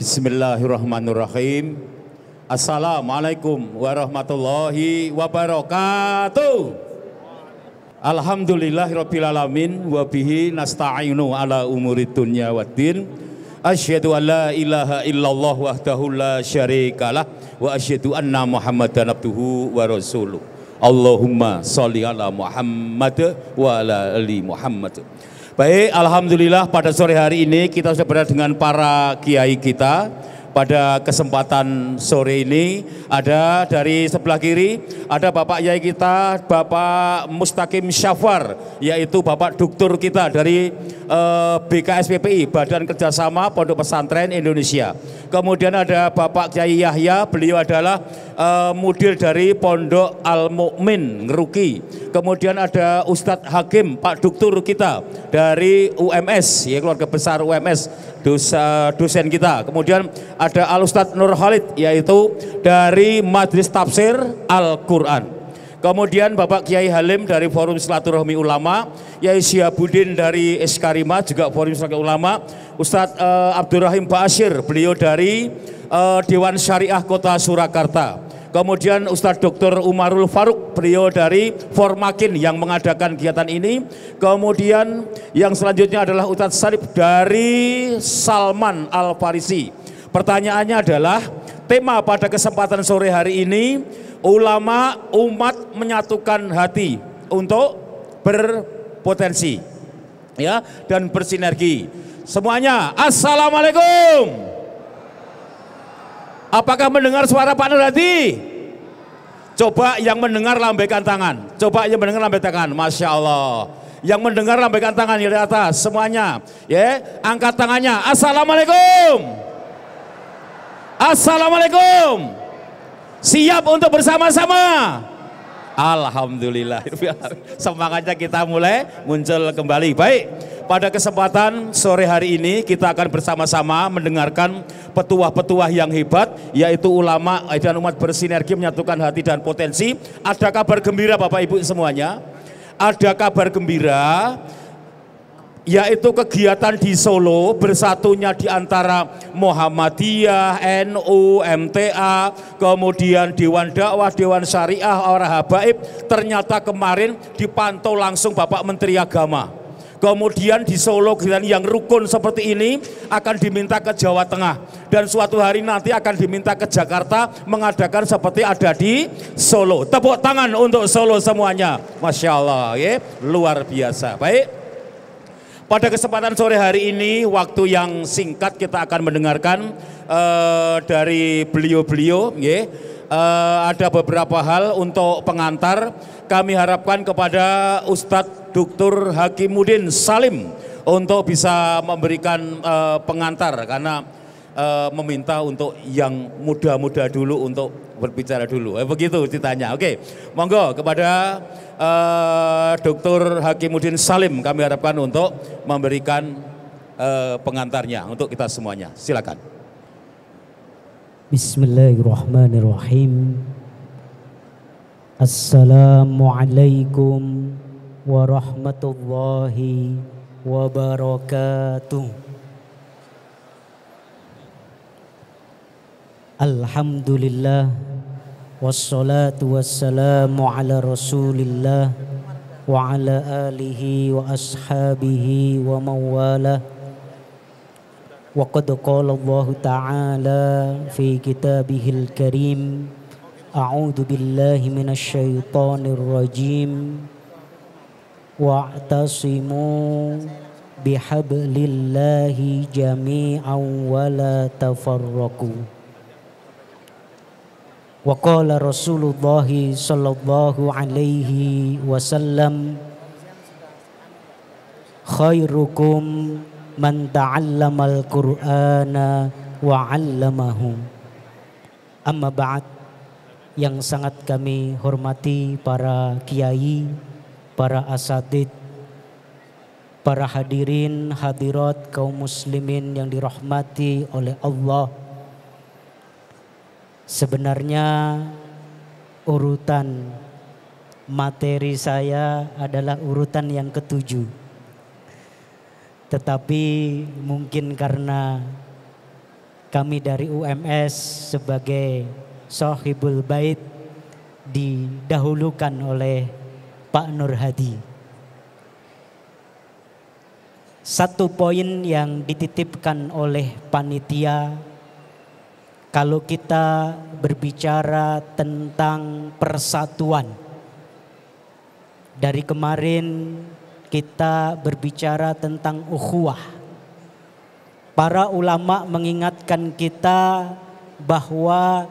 Bismillahirrahmanirrahim. Assalamualaikum warahmatullahi wabarakatuh. Alhamdulillahirrabbilalamin. Wabihi nasta'inu ala umurid dunya waddin. Asyhadu an la ilaha illallah wahdahu la syarikalah. Wa asyhadu anna muhammadan abduhu wa rasuluh. Allahumma sholli ala Muhammad wa ala ali Muhammad. Baik, alhamdulillah pada sore hari ini kita sudah berada dengan para kiai kita. Pada kesempatan sore ini ada dari sebelah kiri ada Bapak Yai kita, Bapak Mustaqim Syafar, yaitu Bapak Doktor kita dari BKSPPI, Badan Kerjasama Pondok Pesantren Indonesia. Kemudian ada Bapak Kiai Yahya, beliau adalah mudir dari Pondok Al Mukmin Ngeruki. Kemudian ada Ustadz Hakim, Pak Doktor kita dari UMS, ya keluarga besar UMS, dosen kita. Kemudian ada Al Ustadz Nur Khalid, yaitu dari Majelis Tafsir Al-Quran. Kemudian Bapak Kiai Halim dari Forum Silaturahmi Ulama, Yai Syihabuddin dari Eskarima juga Forum Silaturahmi Ulama, Ustadz Abdurrahim Ba'asyir, beliau dari Dewan Syariah Kota Surakarta. Kemudian Ustadz Dr. Umarul Faruk, beliau dari Formakin yang mengadakan kegiatan ini. Kemudian yang selanjutnya adalah Ustadz Sarip dari Salman Al-Farisi. Pertanyaannya adalah tema pada kesempatan sore hari ini, ulama umat menyatukan hati untuk berpotensi ya dan bersinergi. Semuanya assalamualaikum. Apakah mendengar suara Pak Nur Hadi? Coba yang mendengar lambaikan tangan. Coba yang mendengar lambaikan tangan. Masya Allah. Yang mendengar lambaikan tangan di atas semuanya. Ya, angkat tangannya. Assalamualaikum. Assalamualaikum. Siap untuk bersama-sama. Alhamdulillah. Semangatnya kita mulai muncul kembali. Baik. Pada kesempatan sore hari ini kita akan bersama-sama mendengarkan petuah-petuah yang hebat, yaitu ulama dan umat bersinergi menyatukan hati dan potensi. Ada kabar gembira Bapak Ibu semuanya. Ada kabar gembira, yaitu kegiatan di Solo bersatunya di antara Muhammadiyah, NU, MTA, kemudian Dewan Dakwah, Dewan Syariah, Orang Habaib, ternyata kemarin dipantau langsung Bapak Menteri Agama. Kemudian di Solo kegiatan yang rukun seperti ini akan diminta ke Jawa Tengah, dan suatu hari nanti akan diminta ke Jakarta mengadakan seperti ada di Solo. Tepuk tangan untuk Solo semuanya. Masya Allah ya, luar biasa. Baik, pada kesempatan sore hari ini waktu yang singkat kita akan mendengarkan dari beliau-beliau ya. Ada beberapa hal untuk pengantar. Kami harapkan kepada Ustadz Dr. Hakimuddin Salim untuk bisa memberikan pengantar, karena meminta untuk yang muda-muda dulu untuk berbicara dulu. Begitu ditanya. Oke, monggo kepada Dr. Hakimuddin Salim kami harapkan untuk memberikan pengantarnya untuk kita semuanya. Silakan. Bismillahirrahmanirrahim. Assalamualaikum warahmatullahi wabarakatuh. Alhamdulillah wassalatu wassalamu ala rasulillah wa ala alihi wa ashabihi wa mawalah. Wa qad qala Allah ta'ala fi kitabihil karim, a'udzu billahi minasy syaithanir rajim, wa'tasimu bihablillahi jami'an wa la tafarraqu. Wa qala Rasulullah sallallahu alaihi wasallam, khairukum man ta'allamal Qur'ana wa 'allamahu. Amma ba'd. Yang sangat kami hormati para kiai, para asatid, para hadirin hadirat kaum muslimin yang dirahmati oleh Allah. Sebenarnya urutan materi saya adalah urutan yang ketujuh. Tetapi mungkin karena kami dari UMS sebagai Sohibul Bait didahulukan oleh Pak Nur Hadi. Satu poin yang dititipkan oleh panitia, kalau kita berbicara tentang persatuan, dari kemarin kita berbicara tentang ukhuwah. Para ulama mengingatkan kita bahwa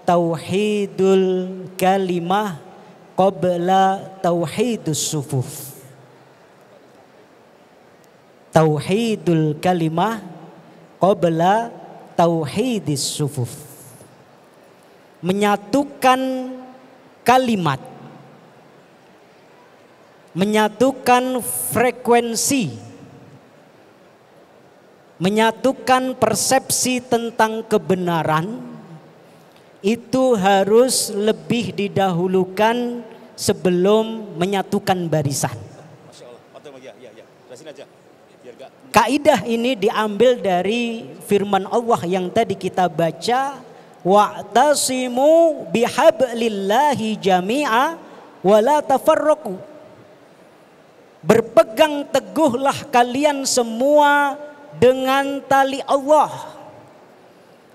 tauhidul kalimah qabla tauhidus sufuf. Tauhidul kalimah qabla tauhidis sufuf. Menyatukan kalimat, menyatukan frekuensi, menyatukan persepsi tentang kebenaran, itu harus lebih didahulukan sebelum menyatukan barisan. Kaidah ini diambil dari firman Allah yang tadi kita baca, wa'tasimu bihablillahi jami'a wala tafarraqu. Berpegang teguhlah kalian semua dengan tali Allah.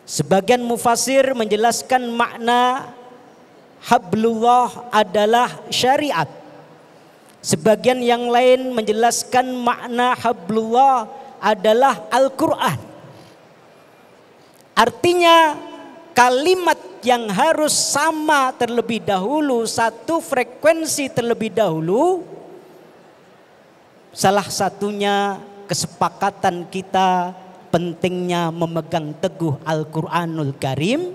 Sebagian mufasir menjelaskan makna hablullah adalah syariat. Sebagian yang lain menjelaskan makna hablullah adalah Al-Quran. Artinya kalimat yang harus sama terlebih dahulu, satu frekuensi terlebih dahulu. Salah satunya kesepakatan kita pentingnya memegang teguh Al-Quranul Karim.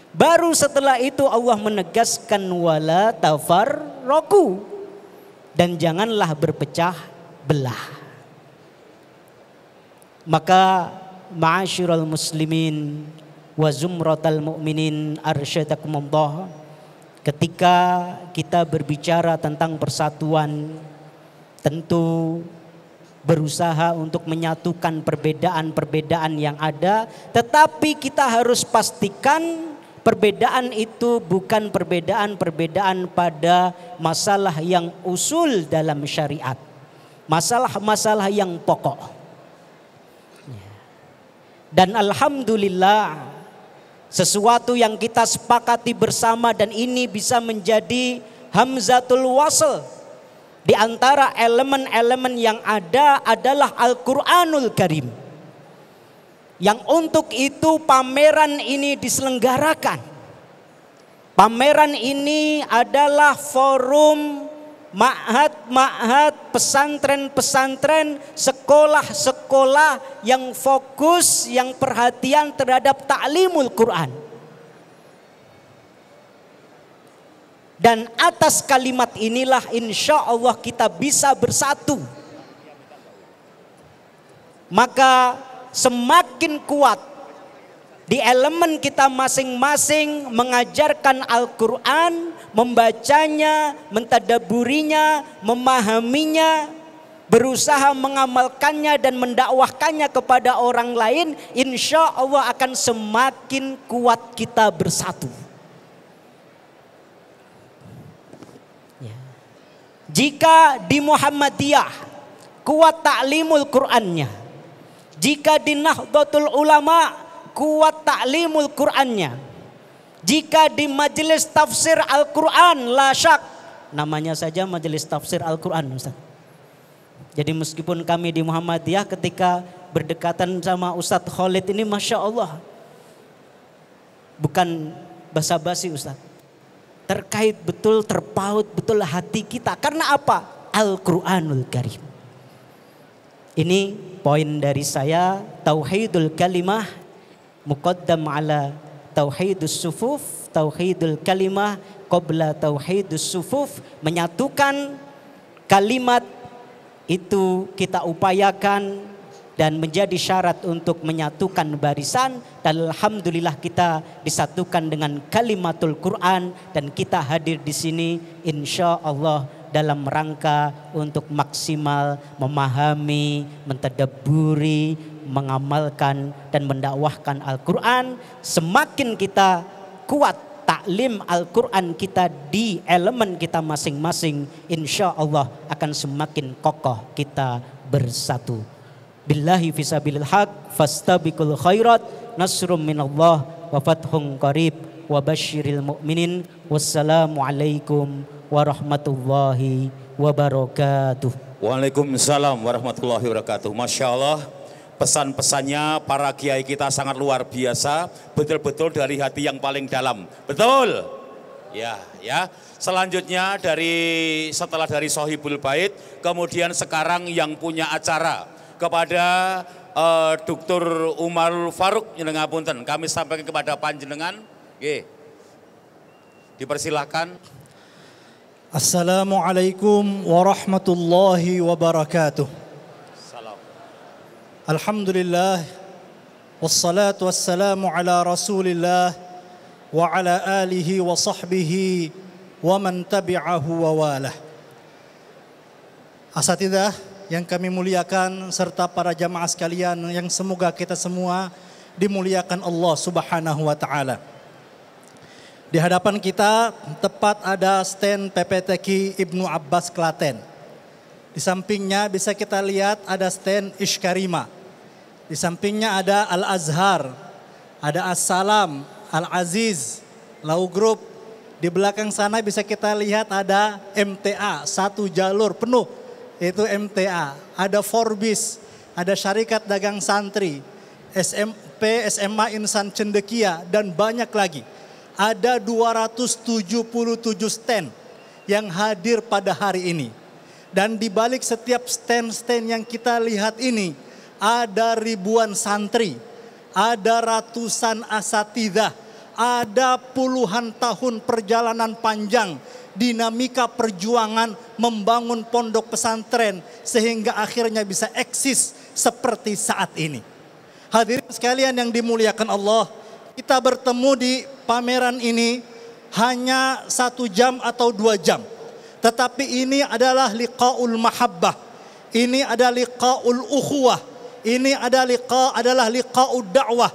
Baru setelah itu Allah menegaskan wala tafarraqu, dan janganlah berpecah belah. Maka ma'asyiral muslimin wa zumratal mu'minin arsyadakumullah, ketika kita berbicara tentang persatuan, tentu berusaha untuk menyatukan perbedaan-perbedaan yang ada, tetapi kita harus pastikan perbedaan itu bukan perbedaan-perbedaan pada masalah yang usul dalam syariat, masalah-masalah yang pokok. Dan alhamdulillah, sesuatu yang kita sepakati bersama dan ini bisa menjadi hamzatul wasl. Di antara elemen-elemen yang ada adalah Al-Quranul Karim. Yang untuk itu pameran ini diselenggarakan. Pameran ini adalah forum ma'had-ma'had, pesantren-pesantren, sekolah-sekolah yang fokus, yang perhatian terhadap ta'limul Quran. Dan atas kalimat inilah insya Allah kita bisa bersatu. Maka semakin kuat di elemen kita masing-masing mengajarkan Al-Quran, membacanya, mentadaburinya, memahaminya, berusaha mengamalkannya dan mendakwahkannya kepada orang lain, insya Allah akan semakin kuat kita bersatu. Jika di Muhammadiyah kuat ta'limul Qur'annya, jika di Nahdlatul Ulama kuat ta'limul Qur'annya, jika di majelis tafsir Al-Quran, la syak, namanya saja majelis tafsir Al-Quran, Ustaz. Jadi meskipun kami di Muhammadiyah ketika berdekatan sama Ustadz Khalid ini, Masya Allah, bukan basa-basi Ustaz, terkait betul, terpaut betul hati kita. Karena apa? Al-Quranul Karim. Ini poin dari saya, tauhidul kalimah muqaddam ala tauhidus sufuf, tauhidul kalimah qabla tauhidus sufuf. Menyatukan kalimat itu kita upayakan dan menjadi syarat untuk menyatukan barisan, dan alhamdulillah kita disatukan dengan kalimatul Quran, dan kita hadir di sini insya Allah dalam rangka untuk maksimal memahami, mentadabburi, mengamalkan dan mendakwahkan Al-Quran, semakin kita kuat taklim Al-Quran kita di elemen kita masing-masing, insya Allah akan semakin kokoh kita bersatu. Billahi fisabilil haq fastabiqul khairat, nasrum minallah wa fathun qarib wa basyiril mu'minin. Wassalamualaikum warahmatullahi wabarakatuh. Waalaikumsalam warahmatullahi wabarakatuh. Masya Allah, pesan-pesannya para kiai kita sangat luar biasa, betul-betul dari hati yang paling dalam. Betul? Ya. Selanjutnya setelah dari Sohibul Bait, kemudian sekarang yang punya acara kepada Dr. Umar Faruk Nyenengapunten, kami sampaikan kepada panjenengan. Dipersilahkan. Assalamualaikum warahmatullahi wabarakatuh. Salam. Alhamdulillah wassalatu wassalamu ala Rasulillah wa ala alihi wa sahbihi wa man tabi'ahu wa walah. Asatidzah yang kami muliakan serta para jamaah sekalian yang semoga kita semua dimuliakan Allah Subhanahu wa taala. Di hadapan kita tepat ada stand PPTQ Ibnu Abbas Klaten. Di sampingnya bisa kita lihat ada stand Ishkarima. Di sampingnya ada Al-Azhar, ada As-Salam, Al-Aziz, Lau Group. Di belakang sana bisa kita lihat ada MTA, satu jalur penuh, itu MTA. Ada Forbis, ada Syarikat Dagang Santri, SMP, SMA Insan Cendekia, dan banyak lagi. Ada 277 stand yang hadir pada hari ini. Dan di balik setiap stand-stand yang kita lihat ini, ada ribuan santri, ada ratusan asatidzah, ada puluhan tahun perjalanan panjang, dinamika perjuangan membangun pondok pesantren sehingga akhirnya bisa eksis seperti saat ini. Hadirin sekalian yang dimuliakan Allah, kita bertemu di pameran ini hanya 1 jam atau 2 jam. Tetapi ini adalah liqa'ul mahabbah. Ini adalah liqa'ul ukhuwah. Ini adalah liqa'ud da'wah.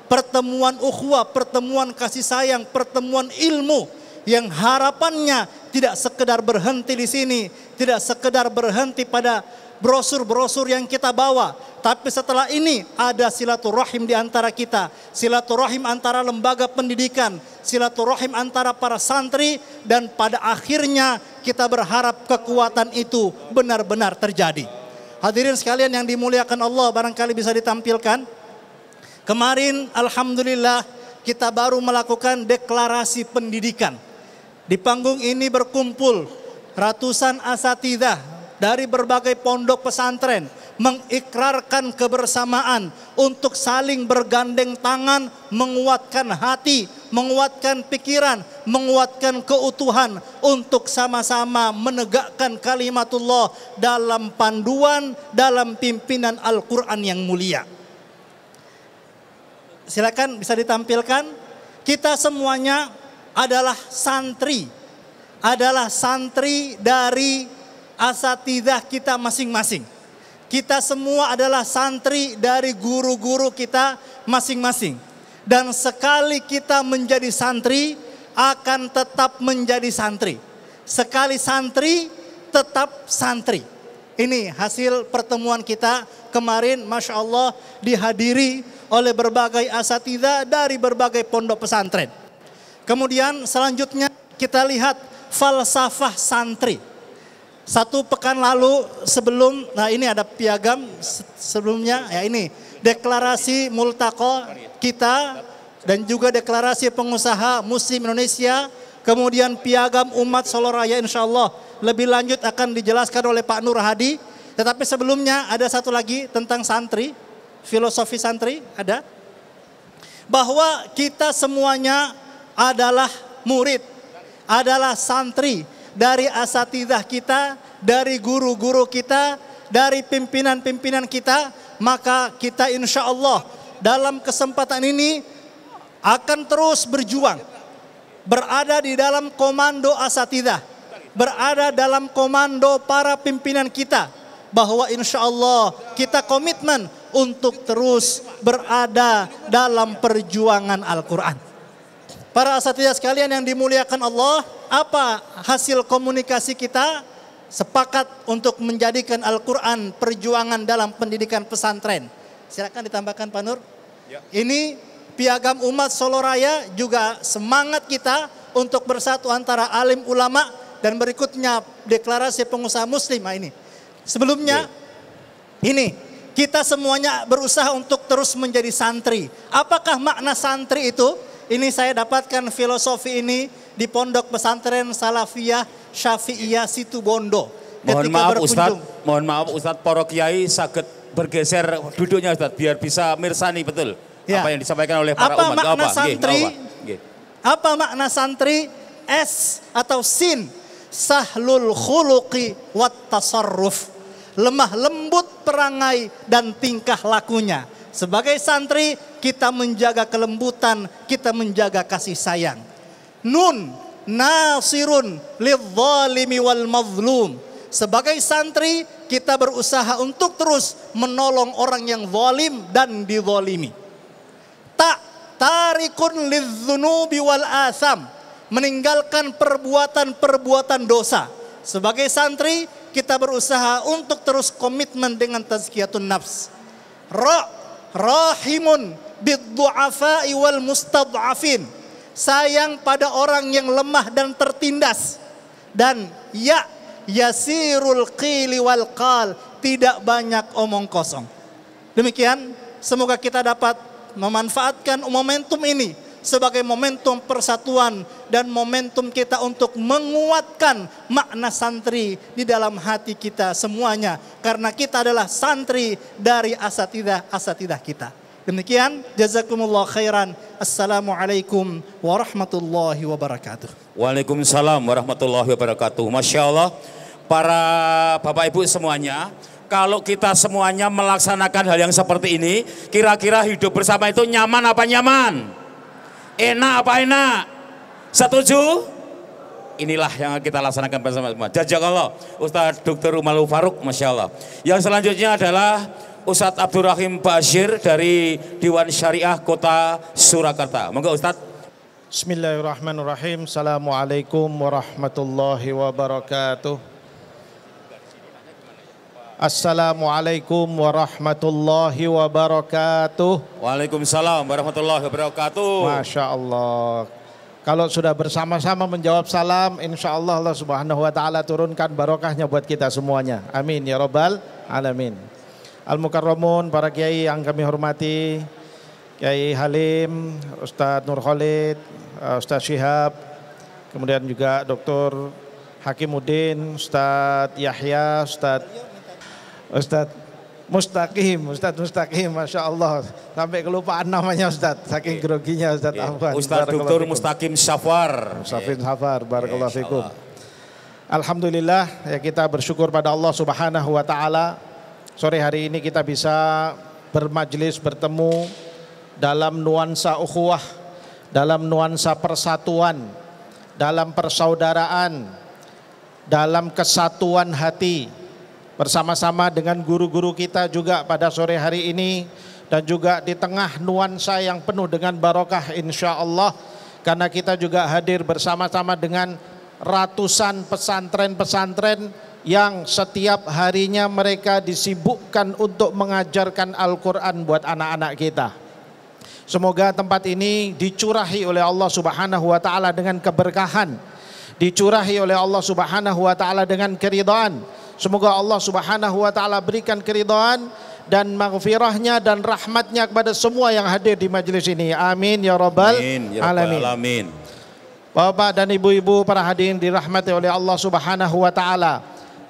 Pertemuan ukhuwah, pertemuan kasih sayang, pertemuan ilmu yang harapannya tidak sekedar berhenti di sini, tidak sekedar berhenti pada brosur-brosur yang kita bawa, tapi setelah ini ada silaturahim di antara kita, silaturahim antara lembaga pendidikan, silaturahim antara para santri, dan pada akhirnya kita berharap kekuatan itu benar-benar terjadi. Hadirin sekalian yang dimuliakan Allah, barangkali bisa ditampilkan. Kemarin alhamdulillah kita baru melakukan deklarasi pendidikan. Di panggung ini berkumpul ratusan asatidzah dari berbagai pondok pesantren mengikrarkan kebersamaan untuk saling bergandeng tangan, menguatkan hati, menguatkan pikiran, menguatkan keutuhan untuk sama-sama menegakkan kalimatullah dalam panduan, dalam pimpinan Al-Quran yang mulia. Silakan bisa ditampilkan. Kita semuanya adalah santri dari asatidzah kita masing-masing. Kita semua adalah santri dari guru-guru kita masing-masing. Dan sekali kita menjadi santri, akan tetap menjadi santri. Sekali santri, tetap santri. Ini hasil pertemuan kita kemarin, Masya Allah, dihadiri oleh berbagai asatidzah dari berbagai pondok pesantren. Kemudian selanjutnya kita lihat falsafah santri. 1 pekan lalu sebelum, nah ini ada piagam sebelumnya, ya ini deklarasi multaqo kita dan juga deklarasi pengusaha Muslim Indonesia, kemudian piagam umat Solo Raya, insya Allah lebih lanjut akan dijelaskan oleh Pak Nur Hadi. Tetapi sebelumnya ada satu lagi tentang santri, filosofi santri ada, bahwa kita semuanya adalah murid, adalah santri dari asatidzah kita, dari guru-guru kita, dari pimpinan-pimpinan kita. Maka kita insya Allah dalam kesempatan ini akan terus berjuang, berada di dalam komando asatidzah, berada dalam komando para pimpinan kita, bahwa insya Allah kita komitmen untuk terus berada dalam perjuangan Al-Quran. Para asatidzah sekalian yang dimuliakan Allah, apa hasil komunikasi kita? Sepakat untuk menjadikan Al-Quran perjuangan dalam pendidikan pesantren. Silakan ditambahkan Pak Nur. Ya. Ini piagam umat Solo Raya juga semangat kita untuk bersatu antara alim ulama dan berikutnya deklarasi pengusaha muslim. Nah, ini. Sebelumnya ini kita semuanya berusaha untuk terus menjadi santri. Apakah makna santri itu? Ini saya dapatkan filosofi ini di Pondok Pesantren Salafiyah Syafi'iyah Situbondo. Mohon maaf Ustadz, para kiai saged bergeser duduknya Ustadz biar bisa mirsani betul ya. Apa yang disampaikan oleh para apa umat. Makna apa? Santri? Nggih. Apa makna santri? S atau sin, sahlul khuluqi wat tasarruf. Lemah lembut perangai dan tingkah lakunya. Sebagai santri kita menjaga kelembutan, kita menjaga kasih sayang. Nun, nasirun lidzalimi wal mazlum. Sebagai santri kita berusaha untuk terus menolong orang yang zalim dan dizalimi. Ta, tarikun lidzunubi wal asam. Meninggalkan perbuatan-perbuatan dosa. Sebagai santri kita berusaha untuk terus komitmen dengan tazkiyatun nafs. Rahimun biddu'afai wal mustad'afin. Sayang pada orang yang lemah dan tertindas. Dan yasirul qili wal qal, tidak banyak omong kosong. Demikian, semoga kita dapat memanfaatkan momentum ini sebagai momentum persatuan dan momentum kita untuk menguatkan makna santri di dalam hati kita semuanya, karena kita adalah santri dari asatidzah kita. Demikian, jazakumullah khairan. Assalamualaikum warahmatullahi wabarakatuh. Waalaikumsalam warahmatullahi wabarakatuh. Masya Allah, para bapak ibu semuanya, kalau kita semuanya melaksanakan hal yang seperti ini, kira-kira hidup bersama itu nyaman apa nyaman? Enak apa enak? Setuju? Inilah yang kita laksanakan bersama-sama. Jazakallah Ustaz Dr. Umarul Faruq, Masya Allah. Yang selanjutnya adalah Ustadz Abdurrahim Bashir dari Dewan Syariah Kota Surakarta. Monggo Ustadz. Bismillahirrahmanirrahim. Assalamualaikum warahmatullahi wabarakatuh. Assalamualaikum warahmatullahi wabarakatuh. Waalaikumsalam warahmatullahi wabarakatuh. Masya Allah. Kalau sudah bersama-sama menjawab salam, insya Allah Allah Subhanahu Wa Taala turunkan barokahnya buat kita semuanya. Amin ya Rabbal Alamin. Al-Mukarramun, para kiai yang kami hormati, Kiai Halim, Ustadz Nur Khalid, Ustadz Syihab, kemudian juga Dr. Hakimuddin, Ustadz Yahya, Ustadz Mustaqim, Masya Allah, sampai kelupaan namanya Ustadz, saking groginya Ustadz Afwan. Ustadz Dr. Mustaqim Syafar. Barakallahu fikum. Alhamdulillah, ya kita bersyukur pada Allah Subhanahu Wa Taala. Sore hari ini kita bisa bermajlis, bertemu dalam nuansa ukhuwah, dalam nuansa persatuan, dalam persaudaraan, dalam kesatuan hati, bersama-sama dengan guru-guru kita juga pada sore hari ini, dan juga di tengah nuansa yang penuh dengan barokah insya Allah, karena kita juga hadir bersama-sama dengan ratusan pesantren-pesantren yang setiap harinya mereka disibukkan untuk mengajarkan Al-Quran buat anak-anak kita. Semoga tempat ini dicurahi oleh Allah Subhanahu Wa Taala dengan keberkahan, dicurahi oleh Allah Subhanahu Wa Taala dengan keridhaan. Semoga Allah Subhanahu Wa Taala berikan keridhaan dan maghfirahnya dan rahmatnya kepada semua yang hadir di majelis ini. Amin ya Rabbal Alamin. Bapak dan ibu-ibu para hadirin dirahmati oleh Allah Subhanahu Wa Taala.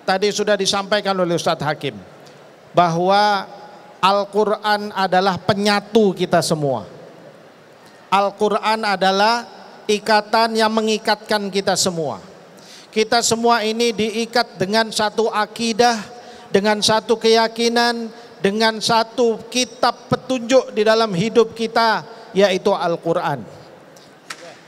Tadi sudah disampaikan oleh Ustadz Hakim bahwa Al-Quran adalah penyatu kita semua. Al-Quran adalah ikatan yang mengikatkan kita semua. Kita semua ini diikat dengan satu akidah, dengan satu keyakinan, dengan satu kitab petunjuk di dalam hidup kita, yaitu Al-Quran.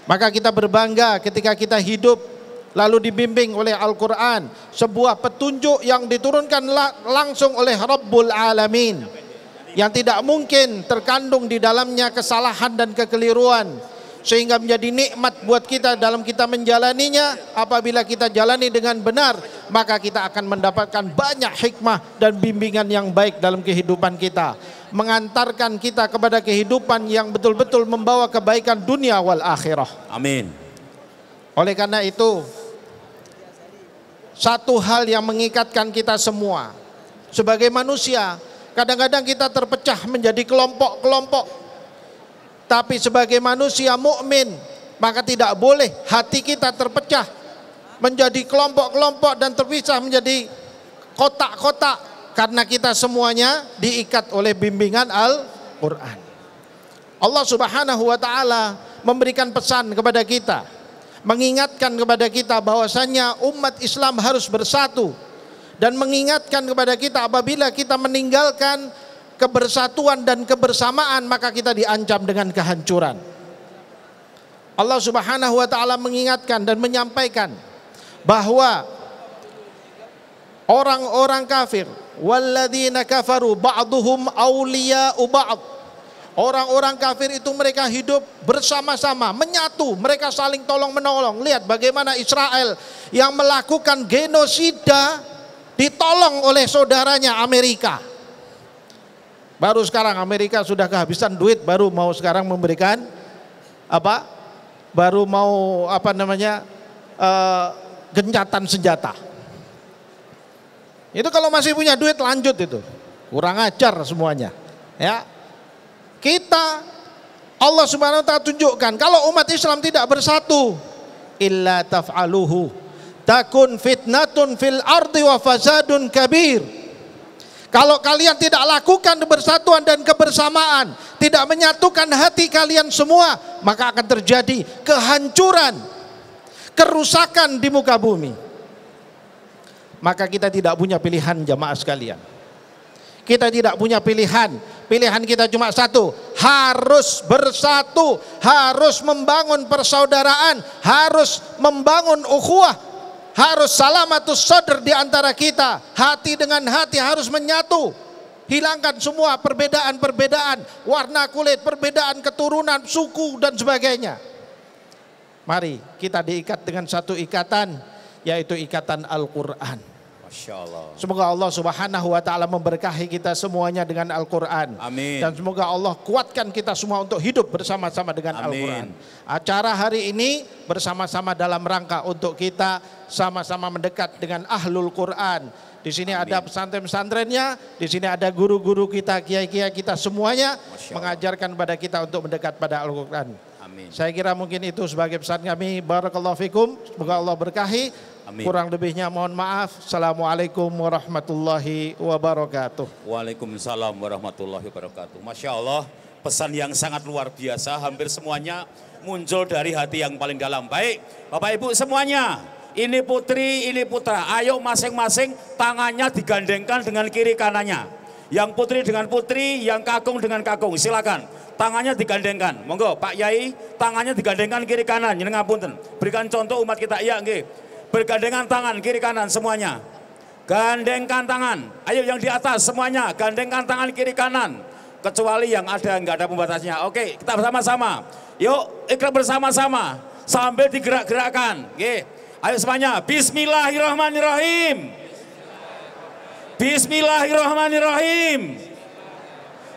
Maka kita berbangga ketika kita hidup lalu dibimbing oleh Al-Quran, sebuah petunjuk yang diturunkan langsung oleh Rabbul Alamin. yang tidak mungkin terkandung di dalamnya kesalahan dan kekeliruan, sehingga menjadi nikmat buat kita dalam kita menjalaninya. Apabila kita jalani dengan benar, maka kita akan mendapatkan banyak hikmah dan bimbingan yang baik dalam kehidupan kita, mengantarkan kita kepada kehidupan yang betul-betul membawa kebaikan dunia wal akhirah. Amin. Oleh karena itu, satu hal yang mengikatkan kita semua sebagai manusia, kadang-kadang kita terpecah menjadi kelompok-kelompok. Tapi sebagai manusia mukmin, maka tidak boleh hati kita terpecah menjadi kelompok-kelompok dan terpisah menjadi kotak-kotak, karena kita semuanya diikat oleh bimbingan Al-Quran. Allah Subhanahu wa ta'ala memberikan pesan kepada kita, mengingatkan kepada kita bahwasannya umat Islam harus bersatu, dan mengingatkan kepada kita apabila kita meninggalkan kebersatuan dan kebersamaan, maka kita diancam dengan kehancuran. Allah Subhanahu wa ta'ala mengingatkan dan menyampaikan bahwa orang-orang kafir, walladzina kafaru ba'duhum awliya'u ba'd, orang-orang kafir itu mereka hidup bersama-sama, menyatu, mereka saling tolong menolong. Lihat bagaimana Israel yang melakukan genosida ditolong oleh saudaranya Amerika. Baru sekarang Amerika sudah kehabisan duit, baru mau sekarang memberikan apa? Baru mau gencatan senjata. Itu kalau masih punya duit lanjut itu. Kurang ajar semuanya. Ya. Kita, Allah Subhanahu wa ta'ala tunjukkan kalau umat Islam tidak bersatu, illa taf'aluhu takun fitnatun fil ardi wa fasadun kabir. Kalau kalian tidak lakukan persatuan dan kebersamaan, tidak menyatukan hati kalian semua, maka akan terjadi kehancuran, kerusakan di muka bumi. Maka kita tidak punya pilihan, jamaah sekalian. Kita tidak punya pilihan. Pilihan kita cuma satu, harus bersatu, harus membangun persaudaraan, harus membangun ukhuwah, harus salamatus sadr di antara kita. Hati dengan hati harus menyatu. Hilangkan semua perbedaan-perbedaan, warna kulit, perbedaan keturunan, suku dan sebagainya. Mari kita diikat dengan satu ikatan, yaitu ikatan Al-Quran. Masya Allah. Semoga Allah Subhanahu wa ta'ala memberkahi kita semuanya dengan Al-Quran. Amin. Dan semoga Allah kuatkan kita semua untuk hidup bersama-sama dengan Al-Quran. Acara hari ini bersama-sama dalam rangka untuk kita sama-sama mendekat dengan Ahlul Quran. Di sini ada pesantren-pesantrennya, di sini ada guru-guru kita, kiai-kiai kita semuanya mengajarkan pada kita untuk mendekat pada Al-Quran. Amin. Saya kira mungkin itu sebagai pesan kami. Barakallahu fikum. Semoga Allah berkahi. Amin. Kurang lebihnya mohon maaf. Assalamualaikum warahmatullahi wabarakatuh. Waalaikumsalam warahmatullahi wabarakatuh. Masya Allah, pesan yang sangat luar biasa, hampir semuanya muncul dari hati yang paling dalam. Baik, Bapak Ibu semuanya, ini putri, ini putra, ayo masing-masing tangannya digandengkan dengan kiri kanannya. Yang putri dengan putri, yang kakung dengan kakung, silakan. Tangannya digandengkan, monggo Pak Yai, tangannya digandengkan kiri kanan, jenengan ngapunten. Berikan contoh umat kita, iya nggih. Bergandengan tangan kiri kanan semuanya. Gandengkan tangan. Ayo yang di atas semuanya gandengkan tangan kiri kanan. Kecuali yang ada nggak ada pembatasnya. Oke, kita bersama-sama. Yuk ikrar bersama-sama sambil digerak-gerakkan. Oke. Ayo semuanya. Bismillahirrahmanirrahim. Bismillahirrahmanirrahim.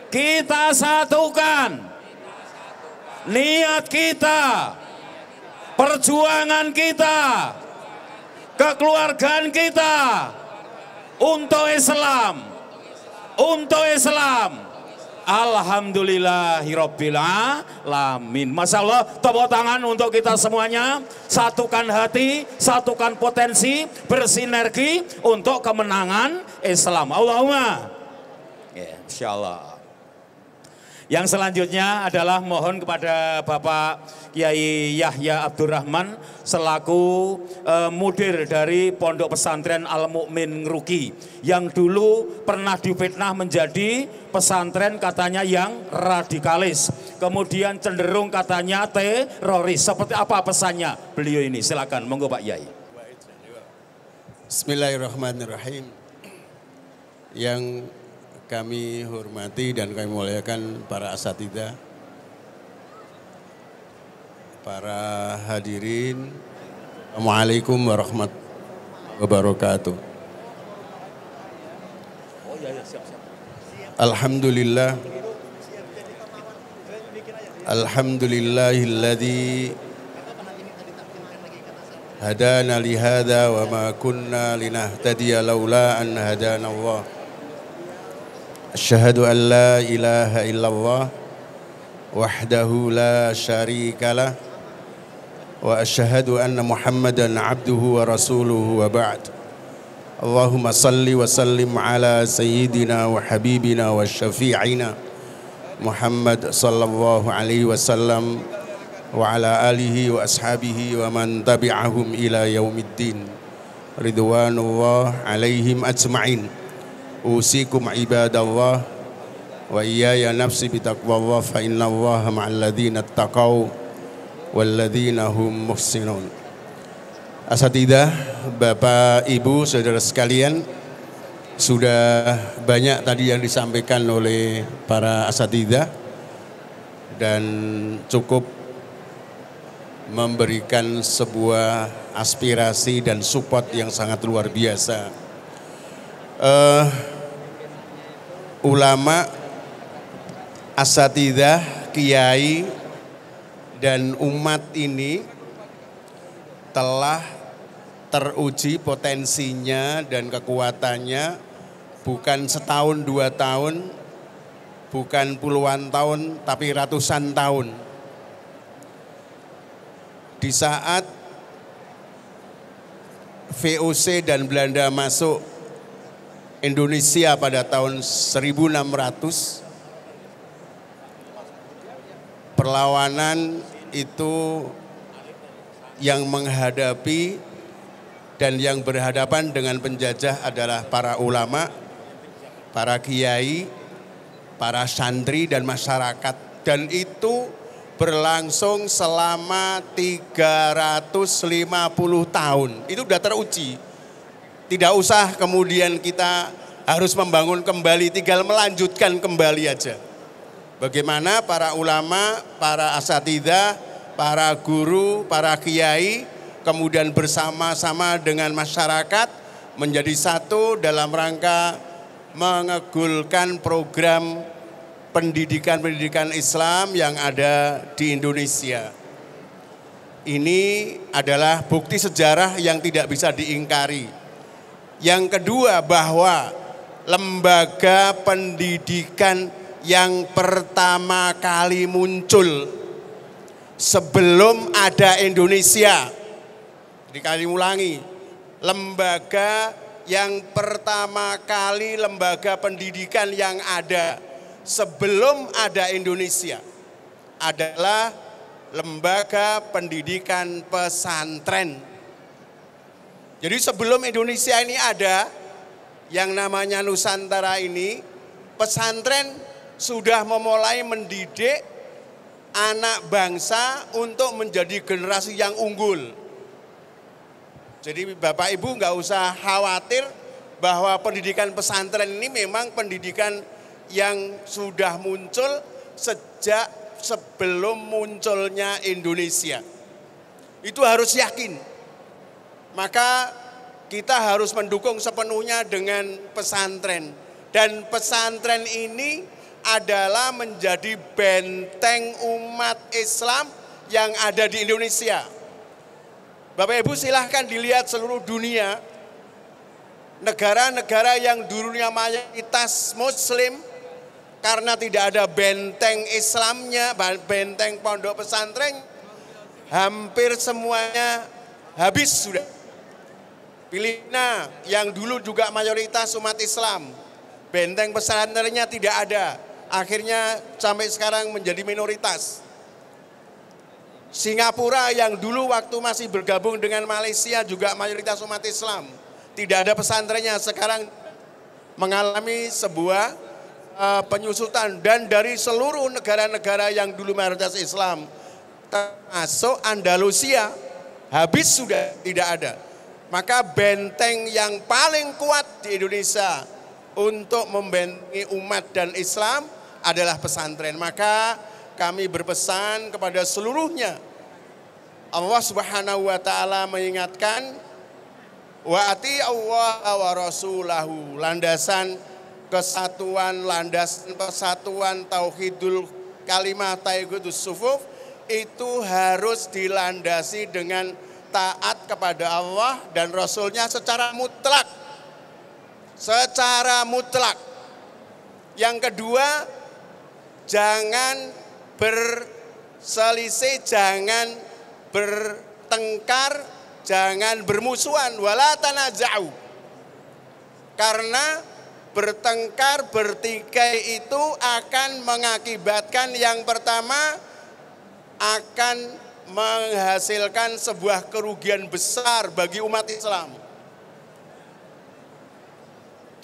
Kita satukan niat kita, perjuangan kita, kekeluargaan kita untuk Islam, untuk Islam. Alhamdulillahirabbil alamin. Masya Allah, tepuk tangan untuk kita semuanya. Satukan hati, satukan potensi, bersinergi untuk kemenangan Islam. Allahumma. Ya, Insya Allah. Yang selanjutnya adalah mohon kepada Bapak Kiai Yahya Abdurrahman selaku mudir dari Pondok Pesantren Al-Mu'min Ngeruki yang dulu pernah difitnah menjadi pesantren katanya yang radikalis, kemudian cenderung katanya teroris. Seperti apa pesannya beliau ini? Silakan, monggo Pak Yai. Bismillahirrahmanirrahim. Yang kami hormati dan kami muliakan para asatidzah, para hadirin. Assalamualaikum warahmatullahi wabarakatuh. Alhamdulillah. Alhamdulillahilladzi hadana lihada wa ma kunna linahtadiya laula an hadana Allah. Asyhadu an la ilaha illallah wahdahu la syarikalah wa asyhadu anna Muhammadan abduhu wa rasuluhu wa ba'd. Allahumma salli wa sallim ala sayyidina wa habibina wa syafi'ina Muhammad sallallahu alaihi wasallam wa ala alihi wa ashabihi wa man tabi'ahum ila yaumiddin ridwanullah alaihim ajma'in. Usikum ibadallah wa iyaya nafsi bitaqwallah fa innallaha ma'al ladzina taqaw wal ladzina hum muhsinun. Asatidzah, Bapak Ibu, saudara sekalian, sudah banyak tadi yang disampaikan oleh para asatidzah dan cukup memberikan sebuah aspirasi dan support yang sangat luar biasa. Ulama, asatidzah, kiai dan umat ini telah teruji potensinya dan kekuatannya bukan setahun, 2 tahun, bukan puluhan tahun, tapi ratusan tahun. Di saat VOC dan Belanda masuk Indonesia pada tahun 1600, perlawanan itu yang menghadapi dan yang berhadapan dengan penjajah adalah para ulama, para kiai, para santri dan masyarakat. Dan itu berlangsung selama 350 tahun. Itu sudah teruji. Tidak usah kemudian kita harus membangun kembali, tinggal melanjutkan kembali aja. Bagaimana para ulama, para asatidzah, para guru, para kiai kemudian bersama-sama dengan masyarakat menjadi satu dalam rangka mengegulkan program pendidikan Islam yang ada di Indonesia. Ini adalah bukti sejarah yang tidak bisa diingkari. Yang kedua, bahwa lembaga pendidikan yang pertama kali muncul sebelum ada Indonesia, dikali ulangi, lembaga yang pertama kali, lembaga pendidikan yang ada sebelum ada Indonesia adalah lembaga pendidikan pesantren. Jadi sebelum Indonesia ini ada yang namanya Nusantara ini, pesantren sudah memulai mendidik anak bangsa untuk menjadi generasi yang unggul. Jadi Bapak Ibu nggak usah khawatir bahwa pendidikan pesantren ini memang pendidikan yang sudah muncul sejak sebelum munculnya Indonesia. Itu harus yakin. Maka kita harus mendukung sepenuhnya dengan pesantren. Dan pesantren ini adalah menjadi benteng umat Islam yang ada di Indonesia. Bapak Ibu silahkan dilihat seluruh dunia, negara-negara yang dulunya mayoritas Muslim, karena tidak ada benteng Islamnya, benteng pondok pesantren, hampir semuanya habis sudah. Filipina yang dulu juga mayoritas umat Islam, benteng pesantrennya tidak ada, akhirnya sampai sekarang menjadi minoritas. Singapura yang dulu waktu masih bergabung dengan Malaysia juga mayoritas umat Islam, tidak ada pesantrennya, sekarang mengalami sebuah penyusutan. Dan dari seluruh negara-negara yang dulu mayoritas Islam, termasuk Andalusia, habis sudah, tidak ada. Maka benteng yang paling kuat di Indonesia untuk membentengi umat dan Islam adalah pesantren. Maka kami berpesan kepada seluruhnya, Allah Subhanahu wa taala mengingatkan, wa ati Allah wa rasulahu, landasan kesatuan, landasan persatuan tauhidul kalimah tayyibus sufuf itu harus dilandasi dengan taat kepada Allah dan Rasulnya secara mutlak. Secara mutlak. Yang kedua, jangan berselisih, jangan bertengkar, jangan bermusuhan, wala tanaza'u. Karena bertengkar, bertikai itu akan mengakibatkan yang pertama akan menghasilkan sebuah kerugian besar bagi umat Islam.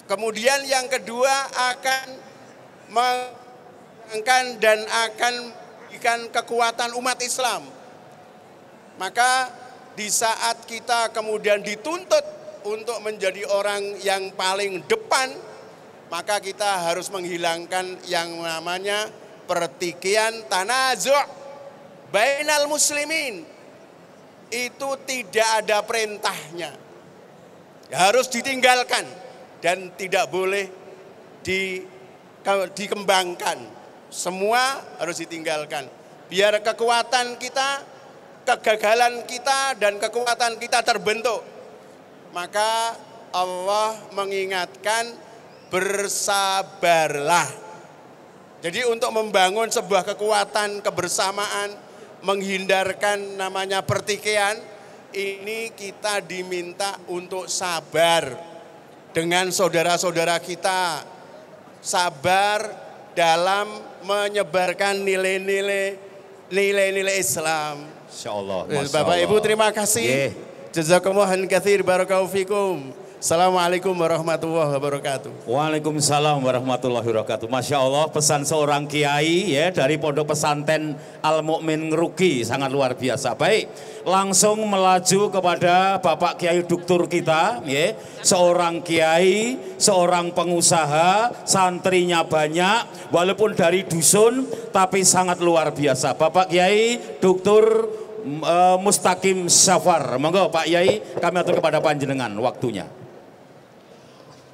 Kemudian yang kedua akan mengangkat dan akan memberikan kekuatan umat Islam. Maka di saat kita kemudian dituntut untuk menjadi orang yang paling depan, maka kita harus menghilangkan yang namanya pertikaian, tanazu' bainal muslimin. Itu tidak ada perintahnya. Harus ditinggalkan dan tidak boleh dikembangkan. Semua harus ditinggalkan. Biar kekuatan kita, kegagalan kita dan kekuatan kita terbentuk. Maka Allah mengingatkan bersabarlah. Jadi untuk membangun sebuah kekuatan kebersamaan, menghindarkan namanya pertikaian, ini kita diminta untuk sabar dengan saudara-saudara kita. Sabar dalam menyebarkan nilai-nilai Islam. Insyaallah. Bapak Ibu terima kasih. Jazakumullahu katsir, barakallahu fikum. Assalamualaikum warahmatullahi wabarakatuh. Waalaikumsalam warahmatullahi wabarakatuh. Masya Allah, pesan seorang kiai ya dari Pondok Pesantren Al Mukmin Ngeruki sangat luar biasa. Baik, langsung melaju kepada Bapak Kiai Duktur kita, ya, seorang kiai, seorang pengusaha, santrinya banyak, walaupun dari dusun, tapi sangat luar biasa. Bapak Kiai Duktur Mustaqim Safar, monggo Pak Yai, kami atur kepada panjenengan waktunya.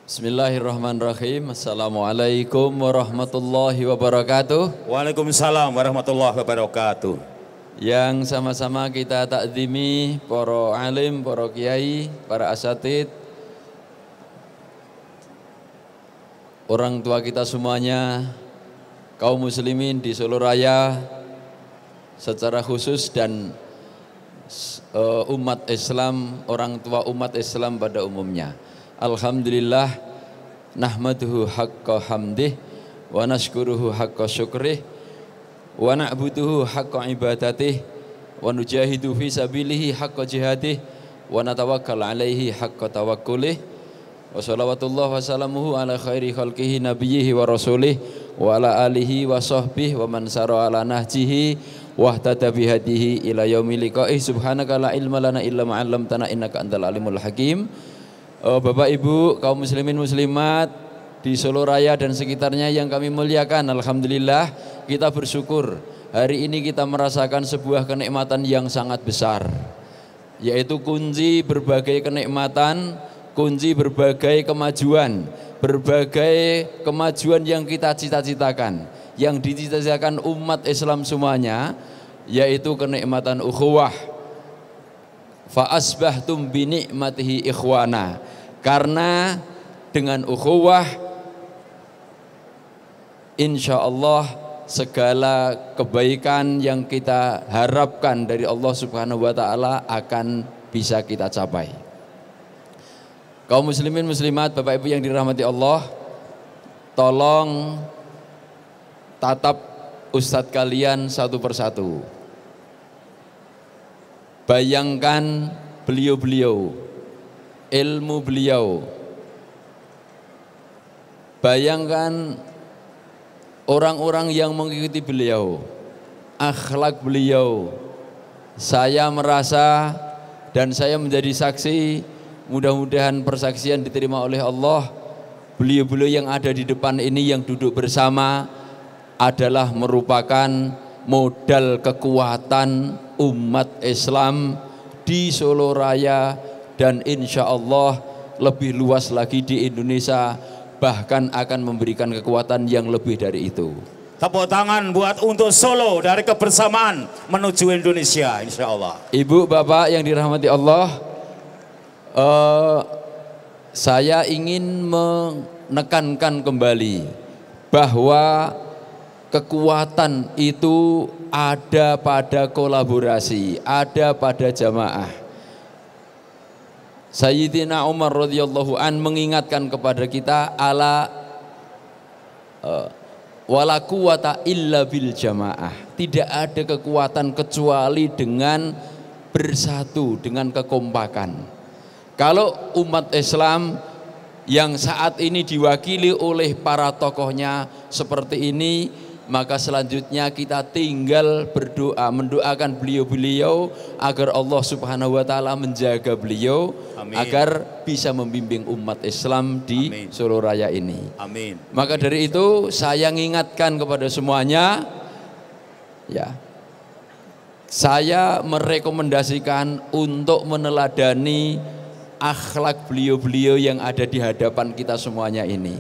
Bismillahirrahmanirrahim. Assalamualaikum warahmatullahi wabarakatuh. Waalaikumsalam warahmatullahi wabarakatuh. Yang sama-sama kita takzimi para alim, para kiai, para asatid, orang tua kita semuanya, kaum muslimin di Solo Raya secara khusus dan umat Islam, orang tua umat Islam pada umumnya. Alhamdulillah, nahmaduhu haqqa hamdih wa nashkuruhu haqqa syukrih wa na'buduhu haqqa ibadatih wa nujahidu fi sabilihi haqqa jihadih wa natawakkal alaihi haqqa tawakkulih wa salawatullah wa salamuhu ala khairi khalqihi nabiyyihi wa rasulih wa ala alihi wa sahbihi wa man sara ala nahjihi wahtada bihadihi ila yaumil liqa'ih. Subhanaka la ilma lana illa ma 'allamtana innaka antal alimul hakim. Bapak Ibu kaum muslimin muslimat di Solo Raya dan sekitarnya yang kami muliakan, alhamdulillah kita bersyukur hari ini kita merasakan sebuah kenikmatan yang sangat besar, yaitu kunci berbagai kenikmatan, kunci berbagai kemajuan, berbagai kemajuan yang kita cita-citakan, yang dicita-citakan umat Islam semuanya, yaitu kenikmatan ukhuwah. Fa asbahtum bi ni'matihi ikhwana. Karena dengan ukhuwah insyaallah segala kebaikan yang kita harapkan dari Allah Subhanahu wa taala akan bisa kita capai. Kaum muslimin muslimat, Bapak Ibu yang dirahmati Allah, tolong tatap ustadz kalian satu persatu. Bayangkan beliau-beliau, ilmu beliau. Bayangkan orang-orang yang mengikuti beliau, akhlak beliau. Saya merasa dan saya menjadi saksi, mudah-mudahan persaksian diterima oleh Allah. beliau-beliau yang ada di depan ini yang duduk bersama adalah merupakan modal kekuatan umat Islam di Solo Raya dan insya Allah lebih luas lagi di Indonesia, bahkan akan memberikan kekuatan yang lebih dari itu. Tepuk tangan buat untuk Solo dari kebersamaan menuju Indonesia insya Allah. Ibu bapak yang dirahmati Allah, saya ingin menekankan kembali bahwa kekuatan itu ada pada kolaborasi, ada pada jamaah. Sayyidina Umar radhiyallahu an mengingatkan kepada kita wala quwata illa bil jamaah. Tidak ada kekuatan kecuali dengan bersatu, dengan kekompakan. Kalau umat Islam yang saat ini diwakili oleh para tokohnya seperti ini, maka selanjutnya kita tinggal berdoa, mendoakan beliau-beliau agar Allah Subhanahu wa taala menjaga beliau. Amin. Agar bisa membimbing umat Islam di Amin. Solo Raya ini. Amin. Maka dari itu saya mengingatkan kepada semuanya, ya, saya merekomendasikan untuk meneladani akhlak beliau-beliau yang ada di hadapan kita semuanya ini.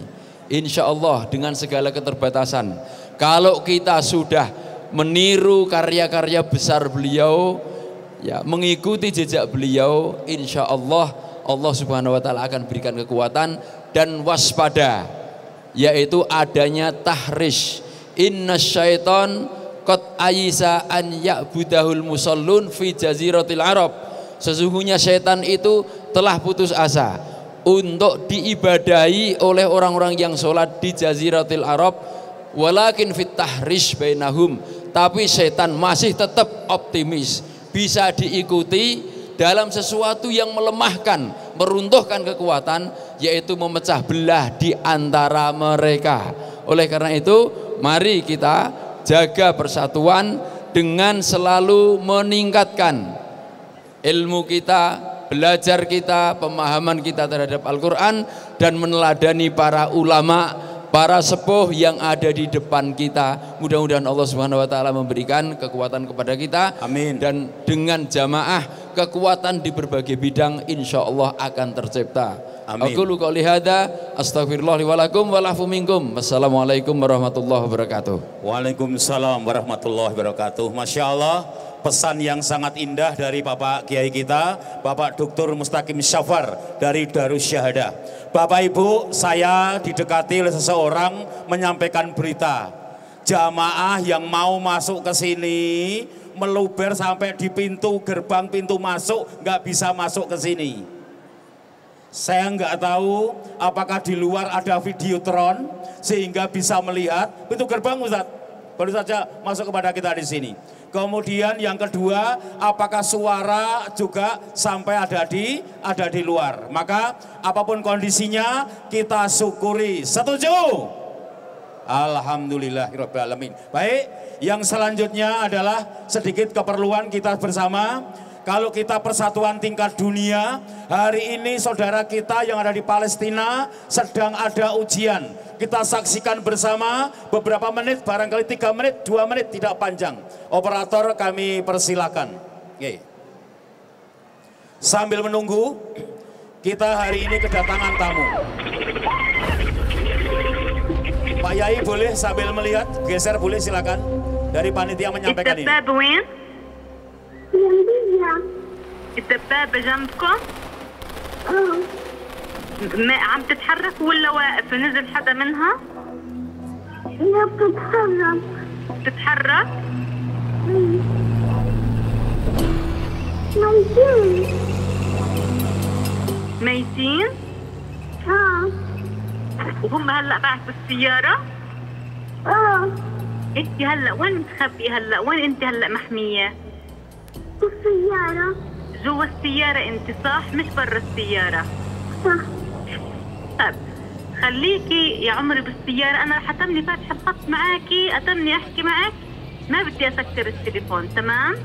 Insya Allah dengan segala keterbatasan, kalau kita sudah meniru karya-karya besar beliau, ya, mengikuti jejak beliau, insya Allah Allah Subhanahu wa taala akan berikan kekuatan dan waspada, yaitu adanya tahrish. Inna syaiton qad ayisa an ya'budahul musallun fi jaziratil Arab. Sesungguhnya syaitan itu telah putus asa untuk diibadahi oleh orang-orang yang sholat di jaziratil Arab. Walakin fit tahrish bainahum, tapi setan masih tetap optimis bisa diikuti dalam sesuatu yang melemahkan, meruntuhkan kekuatan, yaitu memecah belah di antara mereka. Oleh karena itu, mari kita jaga persatuan dengan selalu meningkatkan ilmu kita, belajar kita, pemahaman kita terhadap Al-Quran, dan meneladani para ulama, para sepuh yang ada di depan kita. Mudah-mudahan Allah Subhanahu wa taala memberikan kekuatan kepada kita. Amin. Dan dengan jamaah kekuatan di berbagai bidang insya Allah akan tercipta. Amin. Aqulu qouli hadza astaghfirullah li wa lakum wa lafu minkum. Wassalamualaikum warahmatullahi wabarakatuh. Waalaikumsalam warahmatullahi wabarakatuh. Masya Allah, pesan yang sangat indah dari Bapak Kiai kita, Bapak Dr. Mustaqim Syafar dari Darus Syahadah. Bapak Ibu, saya didekati oleh seseorang menyampaikan berita jamaah yang mau masuk ke sini meluber sampai di pintu gerbang pintu masuk, nggak bisa masuk ke sini. Saya nggak tahu apakah di luar ada videotron sehingga bisa melihat pintu gerbang, Ustaz. Baru saja masuk kepada kita di sini. Kemudian yang kedua, apakah suara juga sampai ada di luar. Maka apapun kondisinya kita syukuri. Setuju? Alhamdulillahirabbil alamin. Baik, yang selanjutnya adalah sedikit keperluan kita bersama. Kalau kita persatuan tingkat dunia, hari ini saudara kita yang ada di Palestina sedang ada ujian. Kita saksikan bersama beberapa menit, barangkali 3 menit, 2 menit, tidak panjang. Operator kami persilakan. Oke. Sambil menunggu, kita hari ini kedatangan tamu. Pak Yai boleh sambil melihat, geser boleh silakan. Dari panitia menyampaikan ini. الدبابة جنبكم؟ عم تتحرك ولا واقف؟ نزل حدا منها؟ لا بتتحرك. بتتحرك؟ ميتين. ميتين؟ وهم هلا بعد بالسيارة؟ انت هلا وين متخبية هلا؟ وين انت هلا محمية؟ بالسيارة. جوا السيارة انت صح؟ مش برا السيارة. صح. طيب خليكي يا عمري بالسيارة، انا رح اتمني فاتحة الخط معاكي، اتمني احكي معك، ما بدي اسكر التليفون، تمام؟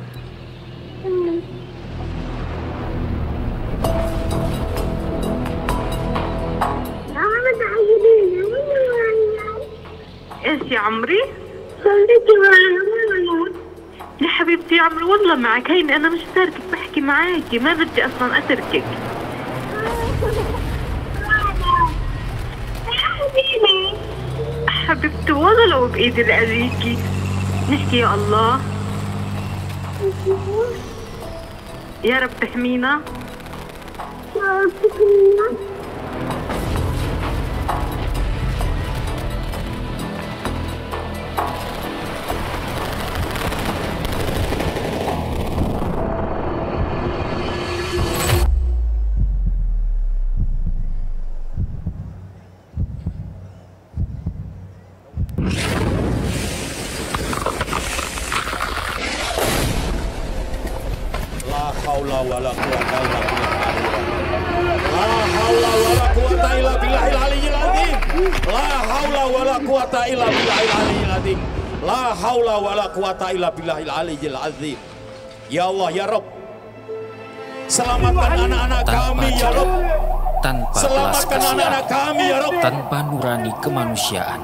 يا عمري ايش يا عمري؟ خليكي معي يا حبيبتي يا عمري، والله معك. هيني انا مش تاركك، بحكي معاكي، ما بدي اصلا اتركك. حبيبتي والله لو بايدي لاذيكي. نحكي يا الله يا رب تحمينا. يا رب تحمينا. La haula wala quwata illa billahil aliyyil azim. Ya Allah ya Rabb, selamatkan anak-anak kami ya Rabb. Tanpa belas kasihan, kami ya Rabb. tanpa nurani kemanusiaan.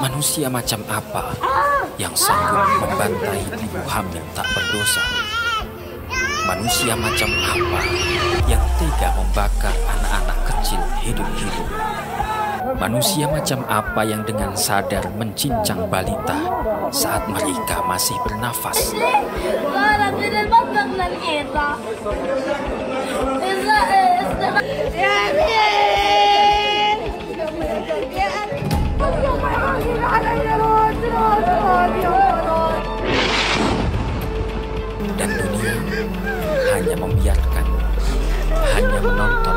Manusia macam apa yang sanggup membantai ibu hamil tak berdosa? Manusia macam apa yang tega membakar anak-anak kecil hidup-hidup? Manusia macam apa yang dengan sadar mencincang balita saat mereka masih bernafas? Dan dunia hanya membiarkan, hanya menonton,